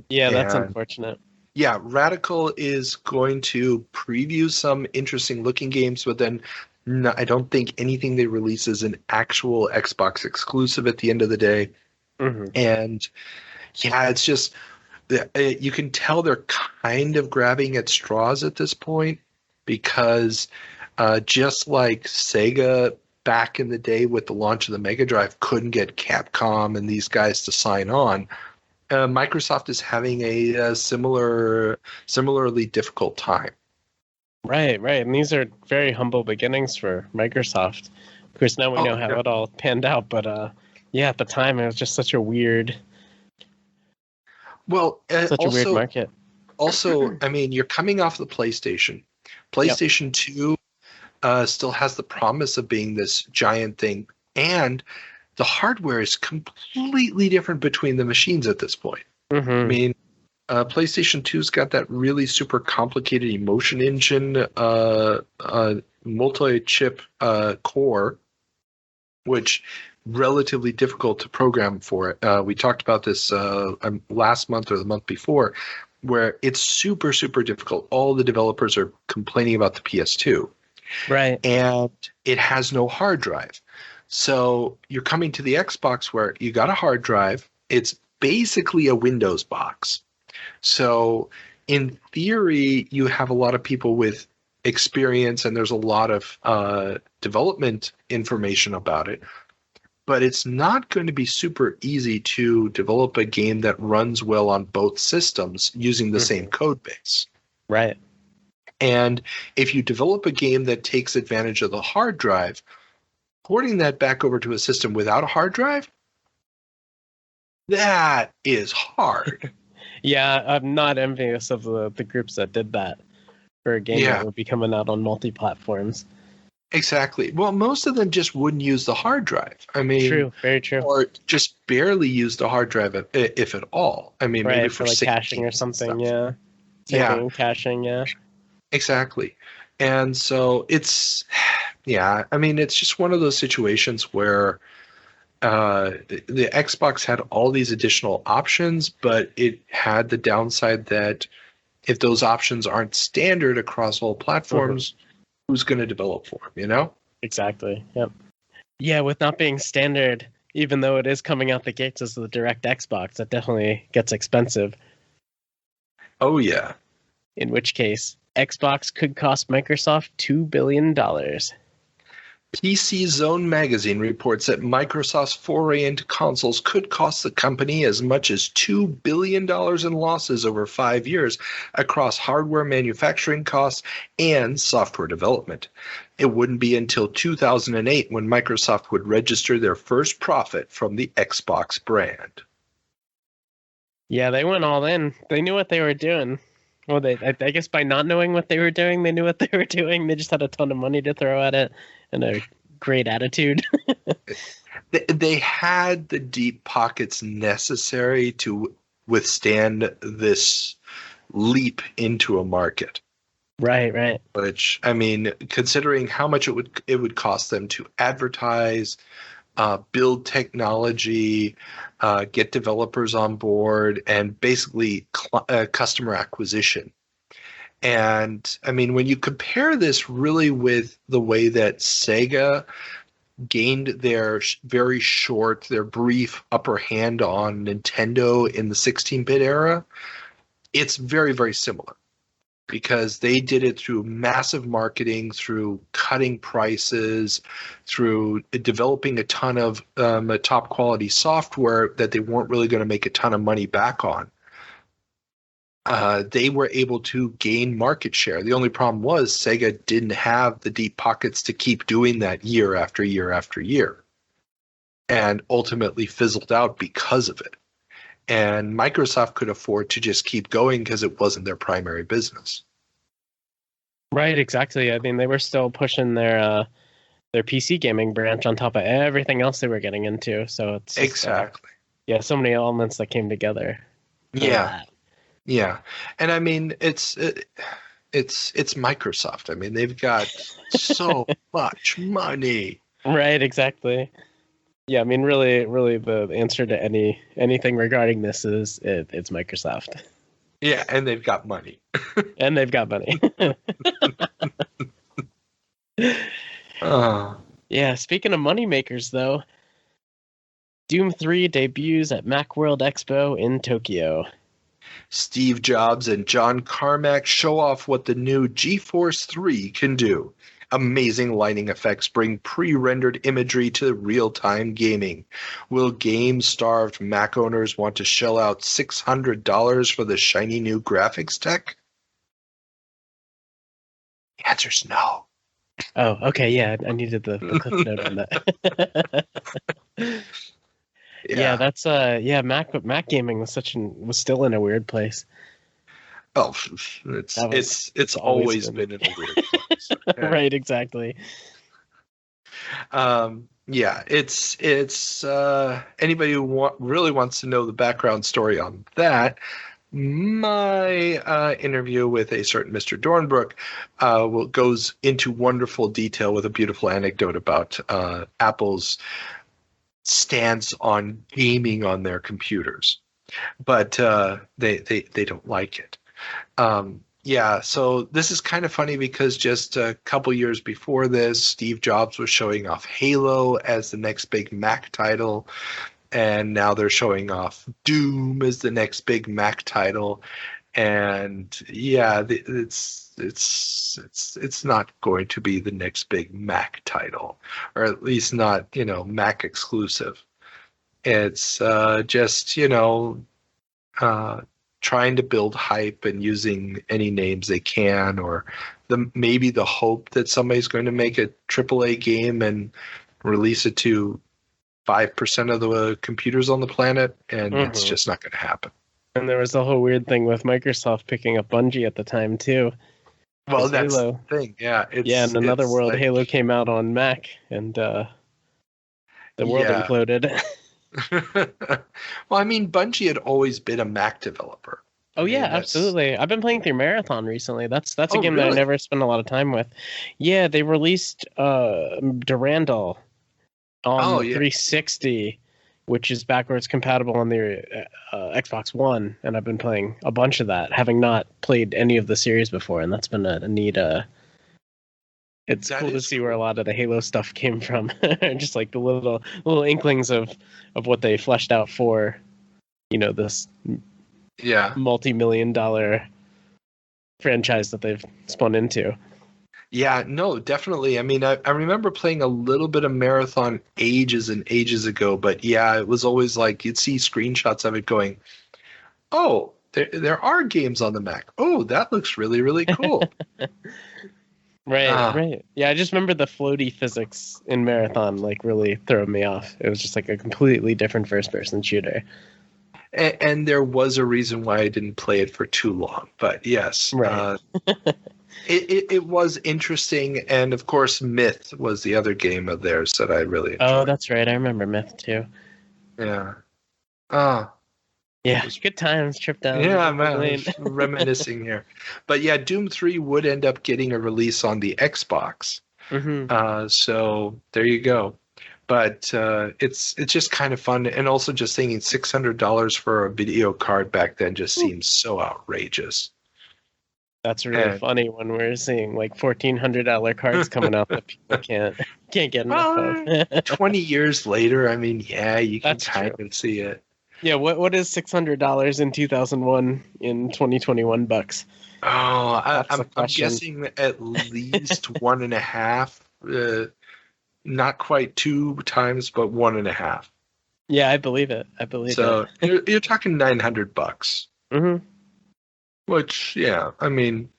Yeah, that's unfortunate. Yeah, Radical is going to preview some interesting looking games, but then no, I don't think anything they release is an actual Xbox exclusive at the end of the day. And yeah, it's just, you can tell they're kind of grabbing at straws at this point because Just like Sega back in the day with the launch of the Mega Drive couldn't get Capcom and these guys to sign on, Microsoft is having a similarly difficult time. Right. And these are very humble beginnings for Microsoft. Of course, now we know how it all panned out, but at the time it was just such a weird... Well, such a weird market. Also, I mean, you're coming off the PlayStation. PlayStation 2 still has the promise of being this giant thing, and the hardware is completely different between the machines at this point. Mm-hmm. I mean, PlayStation 2's got that really super complicated emotion engine, multi-chip core, which relatively difficult to program for. We talked about this last month or the month before, where it's super, super difficult. All the developers are complaining about the PS2. Right. And it has no hard drive. So you're coming to the Xbox where you got a hard drive. It's basically a Windows box. So in theory, you have a lot of people with experience and there's a lot of development information about it. But it's not going to be super easy to develop a game that runs well on both systems using the same code base. Right. And if you develop a game that takes advantage of the hard drive, porting that back over to a system without a hard drive, that is hard. Yeah, I'm not envious of the groups that did that for a game that would be coming out on multi-platforms. Exactly. Well, most of them just wouldn't use the hard drive. I mean, true, very true. Or just barely use the hard drive, if at all. I mean, maybe for like caching or something. Yeah. Yeah. Caching. Yeah. Exactly. And so it's, I mean, it's just one of those situations where the Xbox had all these additional options, but it had the downside that if those options aren't standard across all platforms, who's going to develop for them, you know? Exactly. Yep. Yeah, with not being standard, even though it is coming out the gates as the direct Xbox, that definitely gets expensive. Oh, yeah. In which case, Xbox could cost Microsoft $2 billion. PC Zone magazine reports that Microsoft's foray into consoles could cost the company as much as $2 billion in losses over 5 years across hardware manufacturing costs and software development. It wouldn't be until 2008 when Microsoft would register their first profit from the Xbox brand. Yeah, they went all in. They knew what they were doing. Well, I guess by not knowing what they were doing, they knew what they were doing. They just had a ton of money to throw at it and a great attitude. They had the deep pockets necessary to withstand this leap into a market. Right. Which, I mean, considering how much it would cost them to advertise, build technology, get developers on board, and basically customer acquisition. And I mean, when you compare this really with the way that Sega gained their their brief upper hand on Nintendo in the 16-bit era, it's very, very similar. Because they did it through massive marketing, through cutting prices, through developing a ton of top quality software that they weren't really going to make a ton of money back on. They were able to gain market share. The only problem was Sega didn't have the deep pockets to keep doing that year after year after year, and ultimately fizzled out because of it. And Microsoft could afford to just keep going because it wasn't their primary business. Right, exactly. I mean, they were still pushing their PC gaming branch on top of everything else they were getting into. So it's just, exactly. So many elements that came together. Yeah, and I mean, it's Microsoft. I mean, they've got so much money. Right, exactly. Yeah, I mean, really, the answer to anything regarding this is it's Microsoft. Yeah, and they've got money. And they've got money. Yeah, speaking of moneymakers, though, Doom 3 debuts at Macworld Expo in Tokyo. Steve Jobs and John Carmack show off what the new GeForce 3 can do. Amazing lighting effects bring pre-rendered imagery to real-time gaming. Will game-starved Mac owners want to shell out $600 for the shiny new graphics tech? The answer's no. Oh, okay, yeah, I needed the cliff note on that. Yeah, that's Mac gaming was still in a weird place. Oh, it's always been in a weird place. Yeah. Right, exactly. Yeah, it's anybody who really wants to know the background story on that, my interview with a certain Mr. Dornbrook goes into wonderful detail with a beautiful anecdote about Apple's stance on gaming on their computers, but they don't like it. Yeah, so this is kind of funny because just a couple years before this, Steve Jobs was showing off Halo as the next big Mac title, and now they're showing off Doom as the next big Mac title, and yeah, it's not going to be the next big Mac title, or at least not Mac exclusive. It's just trying to build hype and using any names they can, or maybe the hope that somebody's going to make a AAA game and release it to 5% of the computers on the planet, and it's just not going to happen. And there was the whole weird thing with Microsoft picking up Bungie at the time too. Well, that's Halo. The thing, yeah. In another world, like... Halo came out on Mac, and the world imploded. Well, I mean, Bungie had always been a Mac developer. Oh yeah, absolutely. I've been playing through Marathon recently. That's a game that I never spent a lot of time with. Yeah, they released Durandal on 360, which is backwards compatible on the Xbox One, and I've been playing a bunch of that, having not played any of the series before, and that's been a neat. It's cool to see where a lot of the Halo stuff came from, just like the little inklings of what they fleshed out for, this multi-million-dollar franchise that they've spun into. Yeah, no, definitely. I mean, I remember playing a little bit of Marathon ages and ages ago, but yeah, it was always like you'd see screenshots of it going, oh, there are games on the Mac. Oh, that looks really, really cool. Right. Yeah, I just remember the floaty physics in Marathon really throwing me off. It was just like a completely different first-person shooter. And there was a reason why I didn't play it for too long. But yes, right. It was interesting. And of course, Myth was the other game of theirs that I really enjoyed. Oh, that's right. I remember Myth too. Yeah. Yeah, good times, trip down. Yeah, man, reminiscing here. But yeah, Doom 3 would end up getting a release on the Xbox. So there you go. But it's just kind of fun. And also just thinking $600 for a video card back then just seems so outrageous. That's really funny when we're seeing $1,400 cards coming out that people can't get enough of. 20 years later, I mean, yeah, you can kind of see it. Yeah, what is $600 in 2001 in 2021 bucks? Oh, I'm guessing at least 1.5. Not quite 2 times, but 1.5. Yeah, I believe it. So you're talking $900. Mm-hmm. Which, yeah, I mean,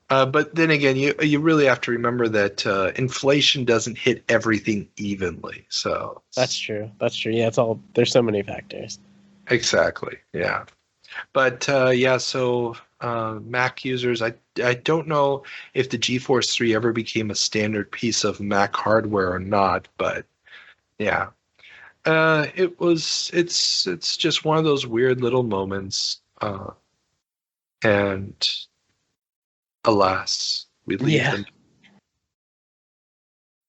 but then again, you really have to remember that inflation doesn't hit everything evenly. So that's true. Yeah, there's so many factors. Exactly. Yeah. But so Mac users, I don't know if the GeForce 3 ever became a standard piece of Mac hardware or not, but yeah. It's just one of those weird little moments. And alas, we leave them.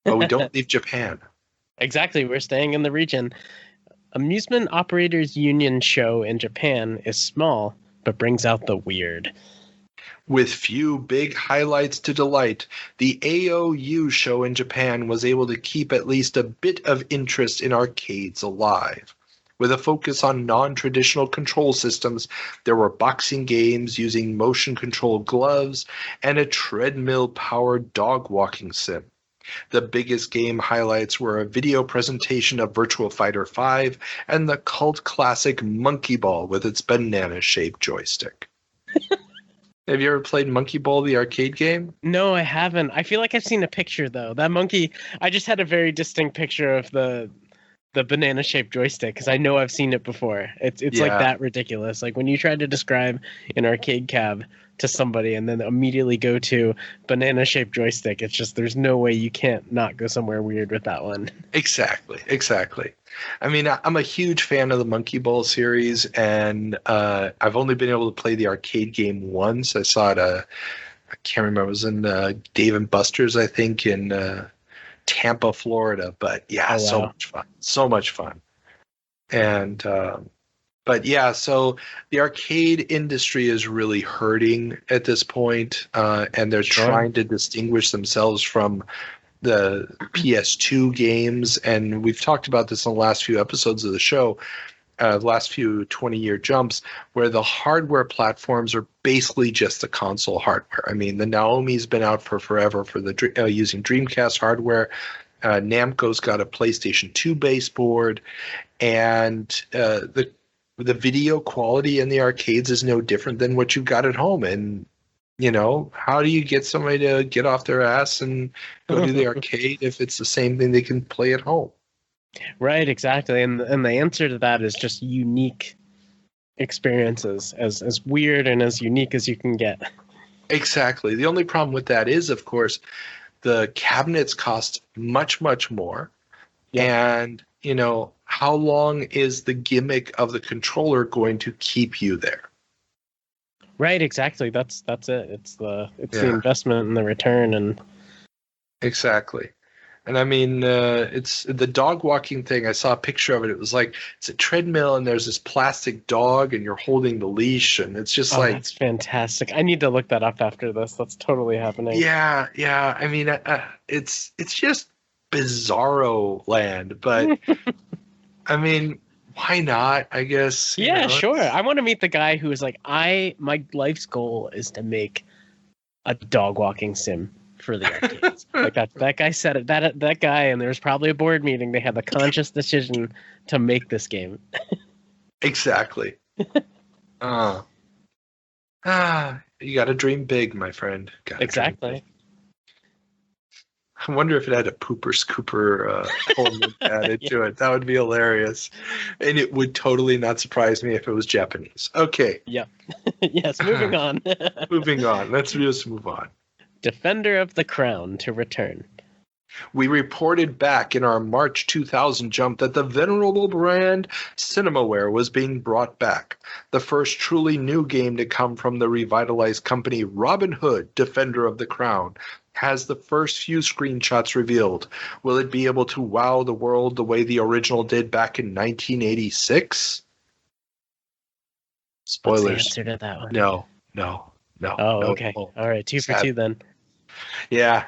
But we don't leave Japan. Exactly. We're staying in the region. Amusement Operators Union show in Japan is small, but brings out the weird. With few big highlights to delight, the AOU show in Japan was able to keep at least a bit of interest in arcades alive. With a focus on non-traditional control systems, there were boxing games using motion-controlled gloves and a treadmill-powered dog-walking sim. The biggest game highlights were a video presentation of Virtua Fighter 5 and the cult classic Monkey Ball with its banana-shaped joystick. Have you ever played Monkey Ball, the arcade game? No, I haven't. I feel like I've seen a picture, though. That monkey, I just had a very distinct picture of the banana-shaped joystick, because I know I've seen it before. It's like that ridiculous. Like when you try to describe an arcade cab to somebody and then immediately go to banana-shaped joystick, it's just, there's no way you can't not go somewhere weird with that one. Exactly. I mean, I'm a huge fan of the Monkey Ball series, and I've only been able to play the arcade game once. I saw it, I can't remember, it was in Dave & Buster's, I think, in Tampa, Florida. But yeah, oh, wow. So much fun. And but yeah, so the arcade industry is really hurting at this point, and they're trying to distinguish themselves from the PS2 games. And we've talked about this in the last few episodes of the show, last few 20-year jumps, where the hardware platforms are basically just the console hardware. I mean, the Naomi's been out for forever for the using Dreamcast hardware. Namco's got a PlayStation 2 baseboard, and the video quality in the arcades is no different than what you've got at home. And you know, how do you get somebody to get off their ass and go to the arcade if it's the same thing they can play at home? Right, exactly. And the answer to that is just unique experiences, as weird and as unique as you can get. Exactly. The only problem with that is, of course, the cabinets cost much, much more. Yeah. And, you know, how long is the gimmick of the controller going to keep you there? Right, exactly. That's it. It's the investment and the return. And exactly. And I mean, it's the dog walking thing. I saw a picture of it. It was like, it's a treadmill and there's this plastic dog and you're holding the leash, and it's just like, that's fantastic. I need to look that up after this. That's totally happening. Yeah. I mean, it's just bizarro land, but I mean, why not? I guess. Yeah, sure. I want to meet the guy who is like, my life's goal is to make a dog walking sim for the arcades. Like that guy said it. That guy, and there was probably a board meeting. They had the conscious decision to make this game. Exactly. You got to dream big, my friend. Exactly. I wonder if it had a pooper scooper element added to it. That would be hilarious. And it would totally not surprise me if it was Japanese. Okay. Yep. Yes, moving on. Moving on. Let's just move on. Defender of the Crown to return. We reported back in our March 2000 jump that the venerable brand Cinemaware was being brought back. The first truly new game to come from the revitalized company Robin Hood, Defender of the Crown, has the first few screenshots revealed. Will it be able to wow the world the way the original did back in 1986? Spoilers. What's the answer to that one? No. Oh, okay. All right, 2 for 2 then. Yeah.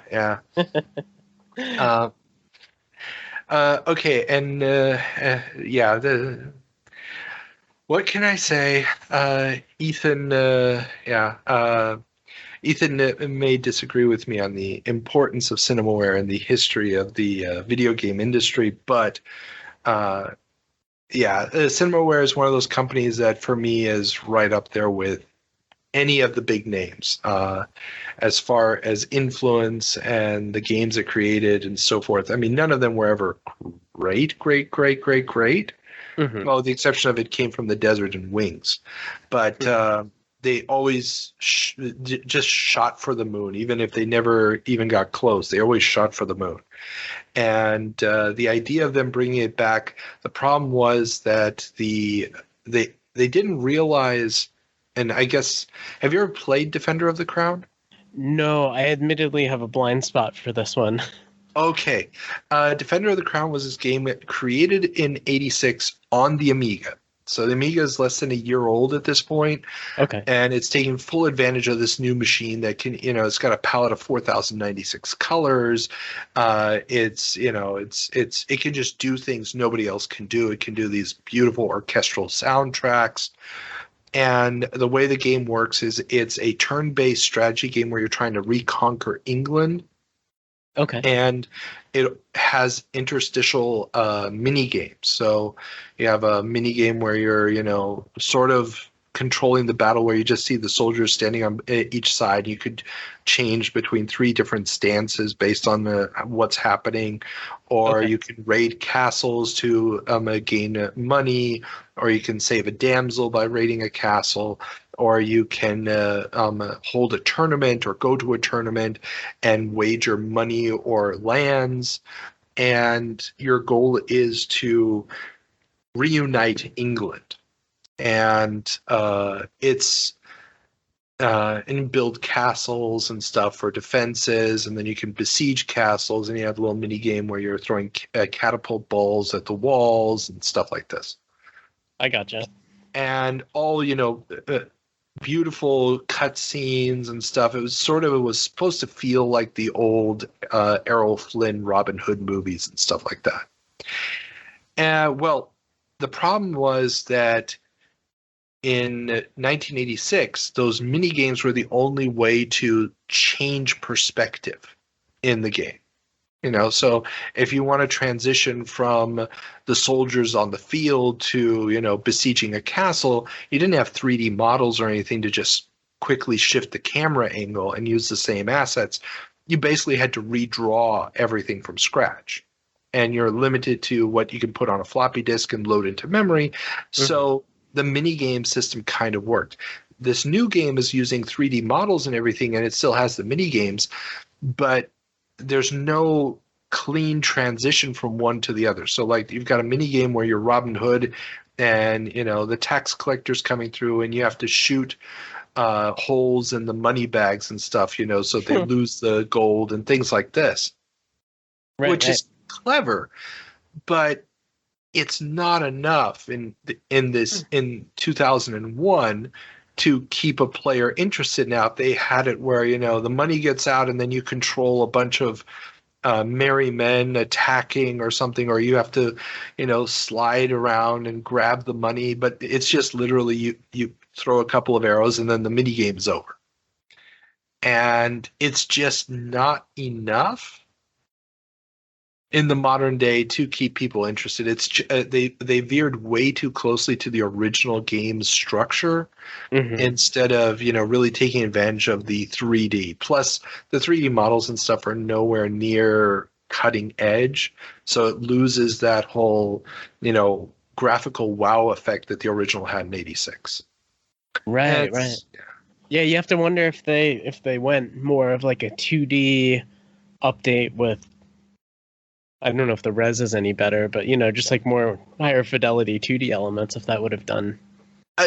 Okay, and what can I say? Ethan, Ethan may disagree with me on the importance of Cinemaware and the history of the video game industry, but Cinemaware is one of those companies that for me is right up there with any of the big names as far as influence and the games it created and so forth. I mean, none of them were ever great. Mm-hmm. Well, the exception of it came from the Desert and Wings. But they always just shot for the moon, even if they never even got close. They always shot for the moon. And the idea of them bringing it back, the problem was that they didn't realize. And I guess, have you ever played Defender of the Crown? No, I admittedly have a blind spot for this one. Okay. Defender of the Crown was this game created in 86 on the Amiga. So the Amiga is less than a year old at this point. Okay. And it's taking full advantage of this new machine that can, it's got a palette of 4,096 colors. It can just do things nobody else can do. It can do these beautiful orchestral soundtracks. And the way the game works is it's a turn-based strategy game where you're trying to reconquer England. Okay. And it has interstitial mini games. So you have a mini game where you're, sort of controlling the battle, where you just see the soldiers standing on each side. You could change between 3 different stances based on what's happening, or you can raid castles to gain money, or you can save a damsel by raiding a castle, or you can hold a tournament or go to a tournament and wager money or lands. And your goal is to reunite England. And it's and build castles and stuff for defenses, and then you can besiege castles, and you have a little mini game where you're throwing catapult balls at the walls and stuff like this. I gotcha. And all beautiful cutscenes and stuff. It was supposed to feel like the old Errol Flynn Robin Hood movies and stuff like that. Well, the problem was that in 1986, those mini games were the only way to change perspective in the game. So if you want to transition from the soldiers on the field to, besieging a castle, you didn't have 3D models or anything to just quickly shift the camera angle and use the same assets. You basically had to redraw everything from scratch. And you're limited to what you can put on a floppy disk and load into memory. Mm-hmm. So the mini game system kind of worked. This new game is using 3D models and everything, and it still has the mini games, but there's no clean transition from one to the other. So like you've got a mini game where you're Robin Hood and the tax collector's coming through and you have to shoot holes in the money bags and stuff, so they lose the gold and things like this. Which is clever, but it's not enough in 2001 to keep a player interested. Now, if they had it where, the money gets out and then you control a bunch of merry men attacking or something, or you have to, slide around and grab the money, but it's just literally you throw a couple of arrows and then the mini game's over. And it's just not enough in the modern day to keep people interested. It's they veered way too closely to the original game's structure instead of really taking advantage of the 3D. Plus, the 3D models and stuff are nowhere near cutting edge, so it loses that whole graphical wow effect that the original had in '86. Right. Yeah, you have to wonder if they went more of like a 2D update with, I don't know if the res is any better, but just like more higher fidelity 2D elements, if that would have done.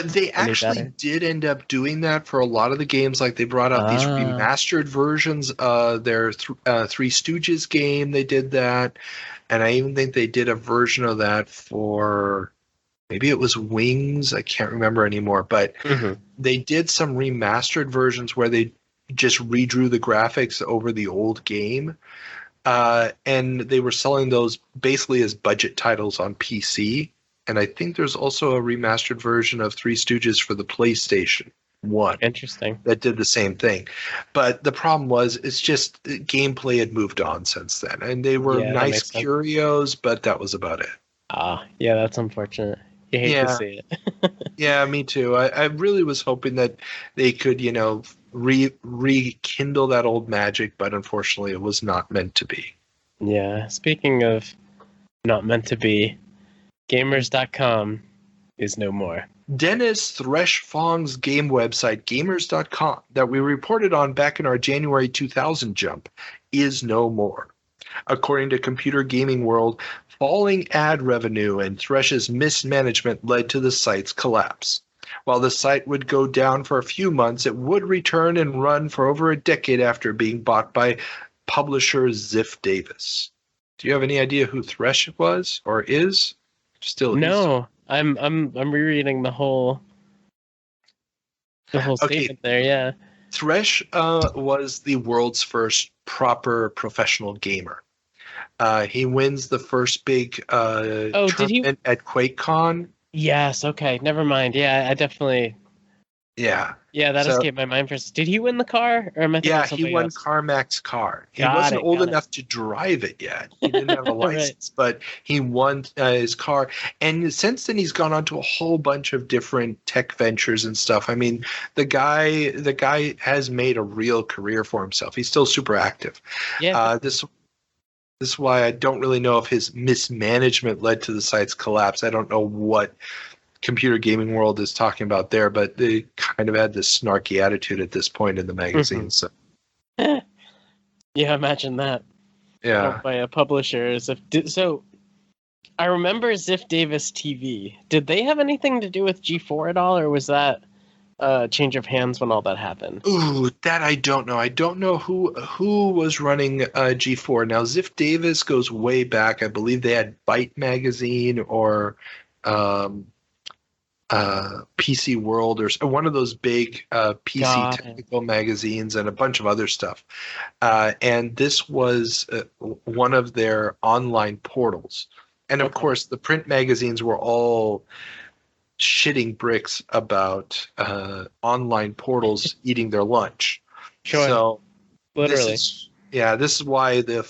They actually did end up doing that for a lot of the games. Like they brought out these remastered versions. Their Three Stooges game, they did that, and I even think they did a version of that for maybe it was Wings. I can't remember anymore, but they did some remastered versions where they just redrew the graphics over the old game. And they were selling those basically as budget titles on PC. And I think there's also a remastered version of Three Stooges for the PlayStation 1. Interesting. That did the same thing. But the problem was, it's just gameplay had moved on since then. And they were nice curios, but that was about it. Yeah, that's unfortunate. You hate to see it. Yeah, me too. I really was hoping that they could, rekindle that old magic, but unfortunately it was not meant to be. Yeah, speaking of not meant to be, Gamers.com is no more. Dennis Thresh Fong's game website, Gamers.com, that we reported on back in our January 2000 jump, is no more. According to Computer Gaming World, falling ad revenue and Thresh's mismanagement led to the site's collapse. While the site would go down for a few months, it would return and run for over a decade after being bought by publisher Ziff Davis. Do you have any idea who Thresh was or is? Still no. I'm rereading the whole statement there. Yeah. Thresh was the world's first proper professional gamer. He wins the first big tournament at QuakeCon. Yes. Okay. Never mind. Yeah, I definitely. Yeah. Yeah, that escaped my mind first. Did he win the car? Or am I thinking he won else? Carmack's car. He wasn't old enough to drive it yet. He didn't have a license, but he won his car. And since then, he's gone on to a whole bunch of different tech ventures and stuff. I mean, the guy has made a real career for himself. He's still super active. Yeah. This is why I don't really know if his mismanagement led to the site's collapse. I don't know what Computer Gaming World is talking about there, but they kind of had this snarky attitude at this point in the magazine. So, yeah, imagine that. Yeah, by a publisher. So, I remember Ziff Davis TV. Did they have anything to do with G4 at all, or was that change of hands when all that happened? Ooh, that I don't know. I don't know who was running G4. Now, Ziff Davis goes way back. I believe they had Byte Magazine or PC World or one of those big PC technical magazines and a bunch of other stuff. And this was one of their online portals. And of course, the print magazines were all shitting bricks about online portals eating their lunch. Sure. So literally. This is why the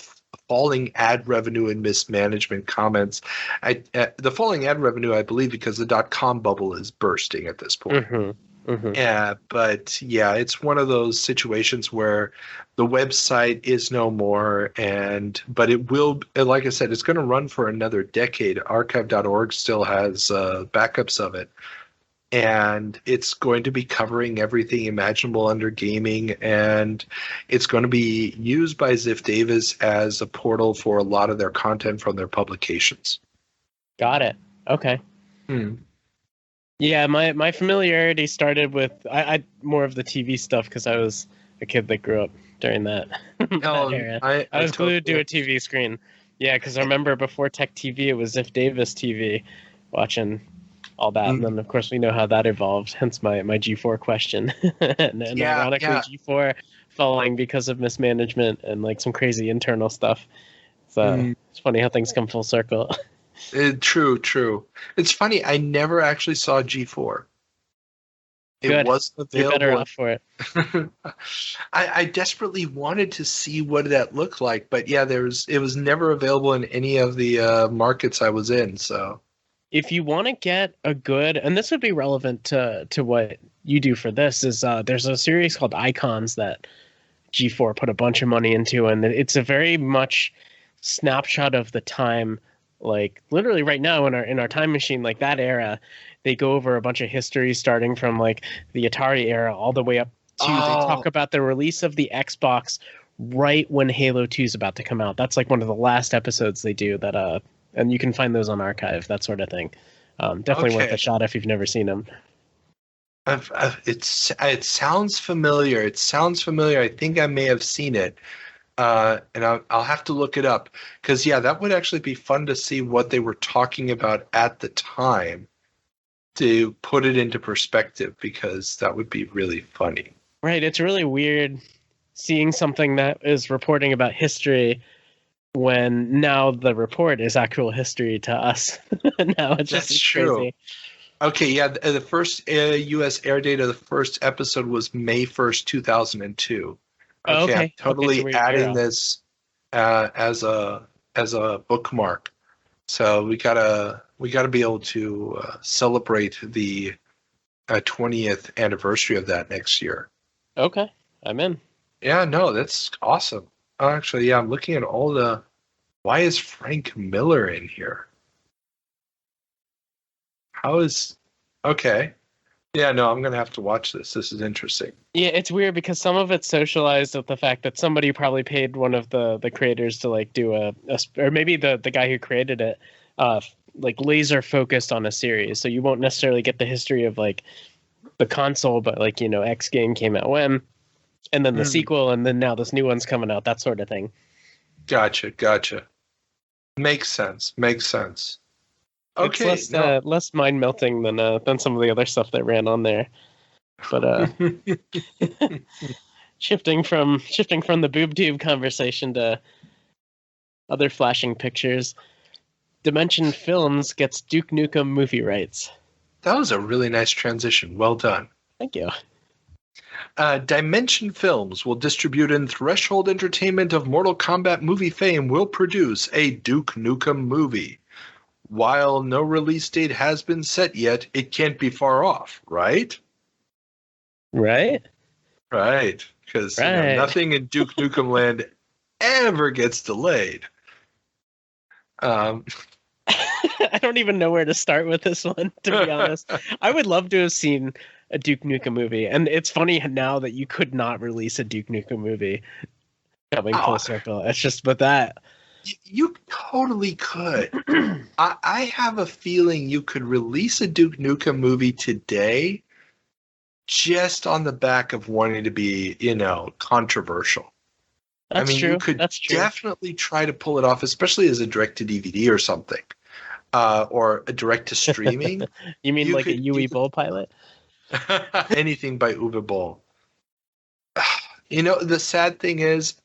falling ad revenue and mismanagement comments. The falling ad revenue, I believe, because the .com bubble is bursting at this point. Yeah, but yeah, it's one of those situations where the website is no more, but it will, like I said, it's going to run for another decade. Archive.org still has backups of it. And it's going to be covering everything imaginable under gaming, and it's going to be used by Ziff Davis as a portal for a lot of their content from their publications. Got it. Okay. Yeah, my familiarity started with I more of the TV stuff because I was a kid that grew up during that, that era. I was glued to a TV screen. Yeah, because I remember before Tech TV, it was Ziff Davis TV, watching all that, and then of course we know how that evolved. Hence my G4 question. and ironically, G4 falling because of mismanagement and like some crazy internal stuff. So it's funny how things come full circle. True. It's funny. I never actually saw G4. It wasn't available. You're better off for it. I desperately wanted to see what that looked like, but yeah, it was never available in any of the markets I was in. So. If you want to get a good, and this would be relevant to what you do for this, is there's a series called Icons that G4 put a bunch of money into, and it's a very much snapshot of the time, like literally right now in our time machine, like that era. They go over a bunch of history starting from like the Atari era all the way up to they talk about the release of the Xbox right when Halo 2 is about to come out. That's like one of the last episodes they do that and you can find those on Archive, that sort of thing. Definitely worth a shot if you've never seen them. It sounds familiar. I think I may have seen it, and I'll have to look it up because that would actually be fun to see what they were talking about at the time to put it into perspective, because that would be really funny. Right. It's really weird seeing something that is reporting about history when now the report is actual history to us. Now it's just true. Crazy. Okay, yeah, the first U.S. air date of the first episode was May 1st, 2002. Okay. I'm totally adding this as a bookmark. So we gotta be able to celebrate the 20th anniversary of that next year. Okay, I'm in. Yeah, no, that's awesome. Actually, I'm looking at all the. Why is Frank Miller in here? Okay. Yeah, no, I'm going to have to watch this. This is interesting. Yeah, it's weird because some of it's socialized with the fact that somebody probably paid one of the creators to like do or maybe the guy who created it, like laser focused on a series. So you won't necessarily get the history of like the console, but like, X game came out when, and then the sequel, and then now this new one's coming out, that sort of thing. Gotcha. Makes sense. Okay, it's less mind melting than some of the other stuff that ran on there. But shifting from the boob tube conversation to other flashing pictures, Dimension Films gets Duke Nukem movie rights. That was a really nice transition. Well done. Thank you. Dimension Films will distribute, and Threshold Entertainment of Mortal Kombat movie fame will produce a Duke Nukem movie. While no release date has been set yet, it can't be far off, right? Right? Right. Because nothing in Duke Nukem Land ever gets delayed. I don't even know where to start with this one, to be honest. I would love to have seen a Duke Nukem movie, and it's funny now that you could not release a Duke Nukem movie coming full circle. It's just, but that... You totally could. I have a feeling you could release a Duke Nukem movie today just on the back of wanting to be, controversial. That's true. You could That's true. definitely try to pull it off, especially as a direct-to-DVD or something, or a direct-to-streaming. You mean a UE Bowl pilot? Anything by Uwe Boll. The sad thing is,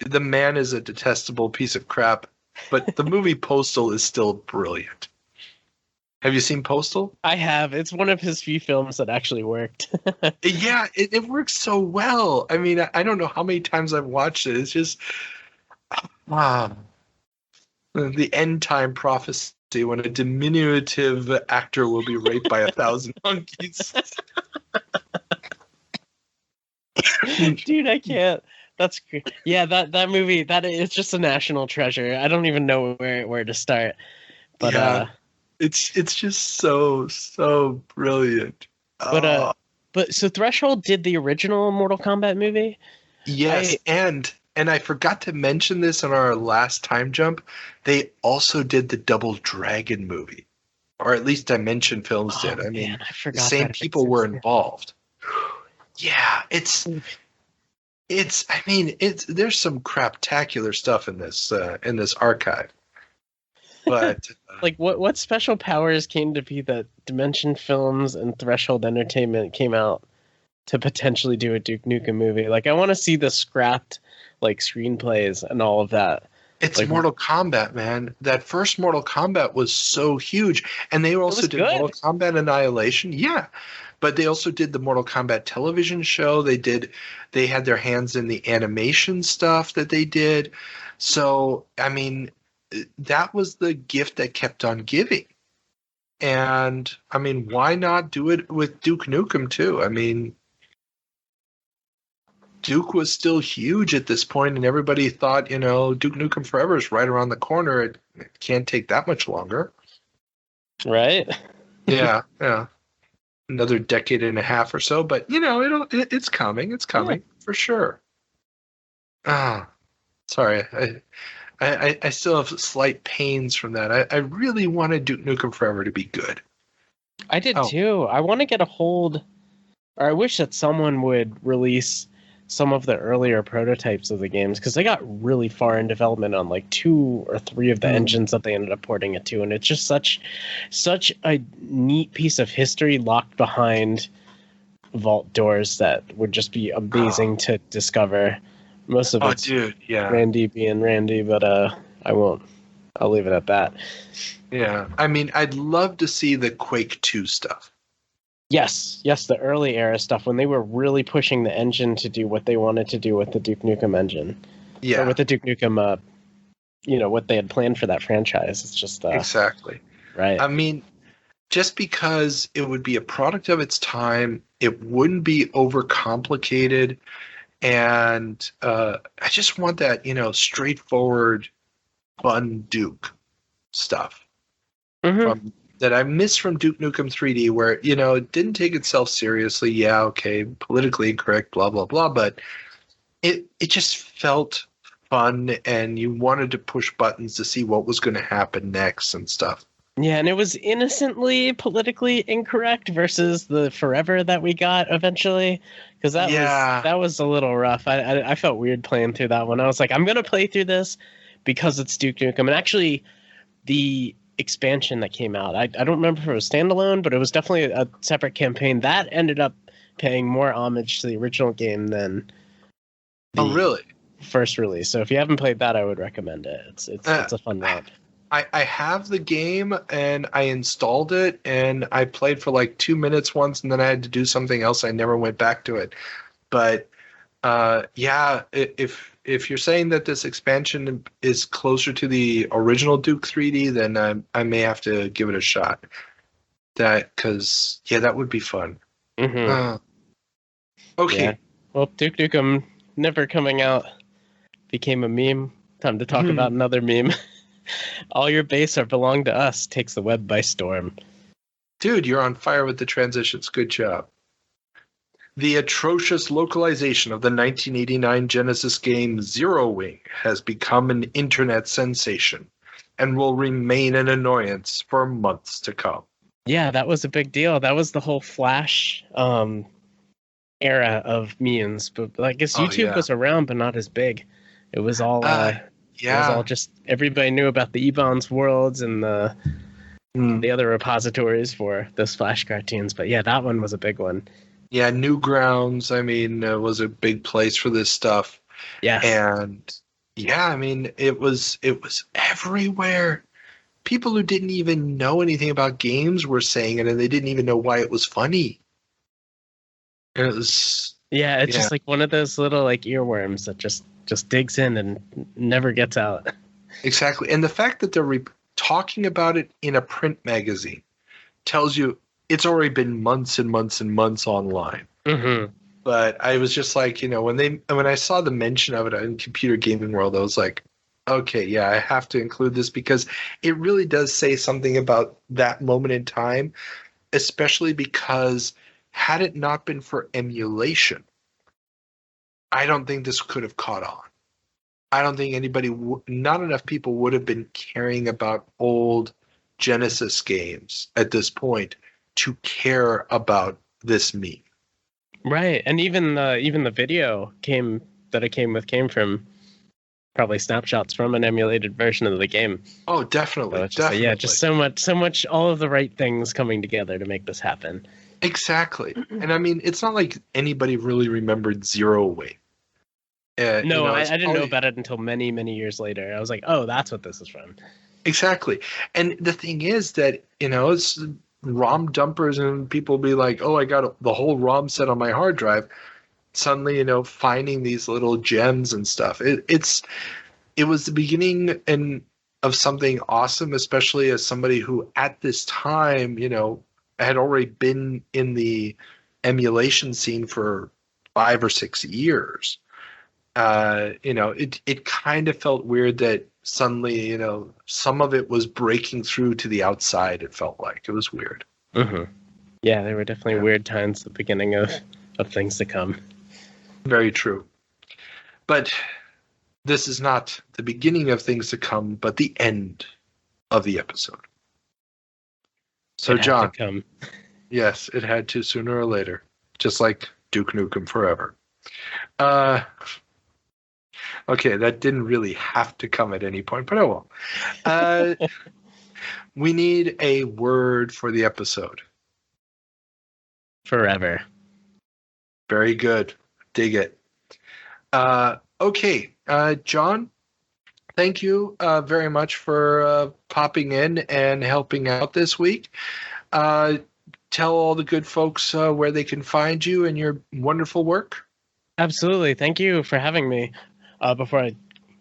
the man is a detestable piece of crap, but the movie Postal is still brilliant. Have you seen Postal? I have. It's one of his few films that actually worked. Yeah, it works so well. I mean, I don't know how many times I've watched it. It's just the end time prophecy when a diminutive actor will be raped by 1,000 monkeys. Dude, I can't. That's great. Yeah, that movie, it's just a national treasure. I don't even know where to start. But yeah, it's just so brilliant. But so Threshold did the original Mortal Kombat movie? Yes, and I forgot to mention this in our last time jump. They also did the Double Dragon movie, or at least Dimension Films did. I mean, I forgot the same people were involved. Yeah, there's some craptacular stuff in this archive. But what special powers came to be that Dimension Films and Threshold Entertainment came out to potentially do a Duke Nukem movie? I want to see the scrapped screenplays and all of that. It's Mortal Kombat, man. That first Mortal Kombat was so huge, and they also did good. Mortal Kombat Annihilation. Yeah. But they also did the Mortal Kombat television show. They had their hands in the animation stuff that they did. So, I mean, that was the gift that kept on giving. And, I mean, why not do it with Duke Nukem, too? I mean, Duke was still huge at this point, and everybody thought, Duke Nukem Forever is right around the corner. It can't take that much longer. Right? Yeah. Another decade and a half or so, but it's coming. It's coming for sure. Sorry, I still have slight pains from that. I really wanted Duke Nukem Forever to be good. I did too. I want to get a hold, or I wish that someone would release some of the earlier prototypes of the games, because they got really far in development on 2 or 3 of the engines that they ended up porting it to, and it's just such a neat piece of history locked behind vault doors that would just be amazing to discover. Most of it's Randy being Randy, but I won't. I'll leave it at that. Yeah, I mean, I'd love to see the Quake 2 stuff. Yes, the early era stuff when they were really pushing the engine to do what they wanted to do with the Duke Nukem engine. Yeah. Or with the Duke Nukem, what they had planned for that franchise. It's just... exactly. Right. I mean, just because it would be a product of its time, it wouldn't be overcomplicated, and I just want that, straightforward, fun Duke stuff. Mm-hmm. That I miss from Duke Nukem 3D, where, it didn't take itself seriously. Yeah, okay, politically incorrect, blah, blah, blah. But it just felt fun, and you wanted to push buttons to see what was going to happen next and stuff. Yeah, and it was innocently politically incorrect versus the Forever that we got eventually. Because that was a little rough. I felt weird playing through that one. I was like, I'm going to play through this because it's Duke Nukem. And actually, the expansion that came out. I don't remember if it was standalone, but it was definitely a separate campaign that ended up paying more homage to the original game than the first release. So if you haven't played that, I would recommend it. It's a fun ride. I have the game and I installed it and I played for like 2 minutes once and then I had to do something else. I never went back to it. But if you're saying that this expansion is closer to the original Duke 3D, then I may have to give it a shot. Because that would be fun. Mm-hmm. Okay. Yeah. Well, Duke Nukem never coming out became a meme. Time to talk about another meme. All your base belong to us takes the web by storm. Dude, you're on fire with the transitions. Good job. The atrocious localization of the 1989 Genesis game Zero Wing has become an internet sensation and will remain an annoyance for months to come. Yeah, that was a big deal. That was the whole Flash era of memes. But I guess YouTube was around, but not as big. It was all... It was all just everybody knew about the Ebon's worlds and the other repositories for those Flash cartoons. But yeah, that one was a big one. Yeah, Newgrounds, was a big place for this stuff. Yeah. And it was everywhere. People who didn't even know anything about games were saying it and they didn't even know why it was funny. It was just like one of those little like earworms that just digs in and never gets out. Exactly. And the fact that they're talking about it in a print magazine tells you it's already been months and months and months online. Mm-hmm. But I was just like, when I saw the mention of it in Computer Gaming World, I was like, okay, yeah, I have to include this because it really does say something about that moment in time, especially because had it not been for emulation, I don't think this could have caught on. I don't think not enough people would have been caring about old Genesis games at this point to care about this meme. Right, and even the video came from probably snapshots from an emulated version of the game. Oh, definitely, so definitely. Just so much, all of the right things coming together to make this happen. Exactly. And it's not like anybody really remembered Zero Wing. I didn't know about it until many, many years later. I was like, oh, that's what this is from. Exactly. And the thing is that, it's ROM dumpers and people be like, oh, I got the whole ROM set on my hard drive. Suddenly, finding these little gems and stuff. It was the beginning of something awesome, especially as somebody who at this time, had already been in the emulation scene for 5 or 6 years. It kind of felt weird that suddenly, some of it was breaking through to the outside. It felt like it was weird. Mm-hmm. Yeah, there were definitely weird times at the beginning of things to come. Very true. But this is not the beginning of things to come, but the end of the episode. So, John, come. Yes, it had to sooner or later, just like Duke Nukem Forever. Okay, that didn't really have to come at any point, but I will. We need a word for the episode. Forever. Very good. Dig it. Okay, John, thank you very much for popping in and helping out this week. Tell all the good folks where they can find you and your wonderful work. Absolutely. Thank you for having me. Before I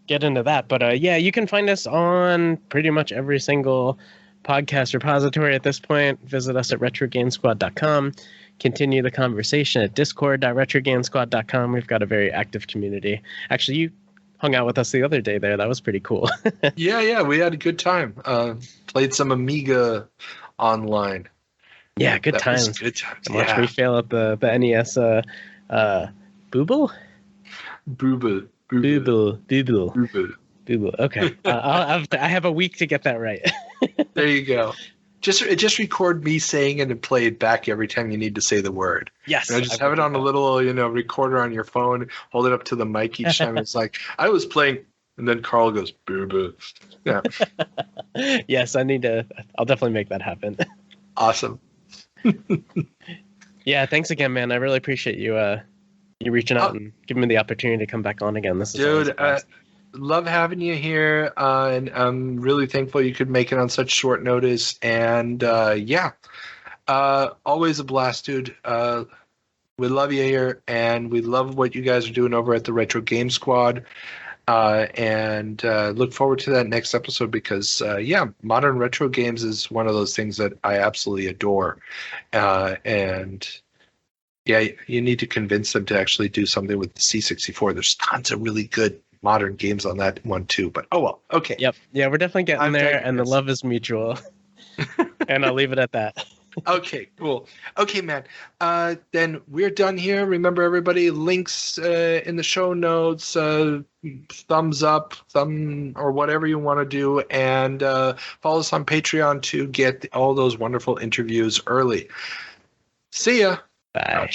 get into that, but you can find us on pretty much every single podcast repository at this point. Visit us at retrogamesquad.com. Continue the conversation at discord.retrogamesquad.com. We've got a very active community. Actually, you hung out with us the other day there. That was pretty cool. Yeah, we had a good time. Played some Amiga online. Yeah, good times. Good times. Watch me fail at the NES. Booble. Okay. I have a week to get that right. There you go. Just record me saying it and play it back every time you need to say the word. Yes. Just have it on a little, recorder on your phone. Hold it up to the mic each time. It's like, I was playing And then Carl goes, boo boo. Yeah. Yes, I'll definitely make that happen. Awesome. Yeah, thanks again, man. I really appreciate you you reaching out and giving me the opportunity to come back on again. This is dude, love having you here, and I'm really thankful you could make it on such short notice. And always a blast, dude. We love you here, and we love what you guys are doing over at the Retro Game Squad. And look forward to that next episode because, modern retro games is one of those things that I absolutely adore. And you need to convince them to actually do something with the C64. There's tons of really good modern games on that one too. But oh well, okay. Yep. Yeah, we're definitely getting there, and the love is mutual. And I'll leave it at that. Okay, cool. Okay, man. Then we're done here. Remember, everybody, links in the show notes, thumbs up, or whatever you want to do, and follow us on Patreon to get all those wonderful interviews early. See ya. Bye.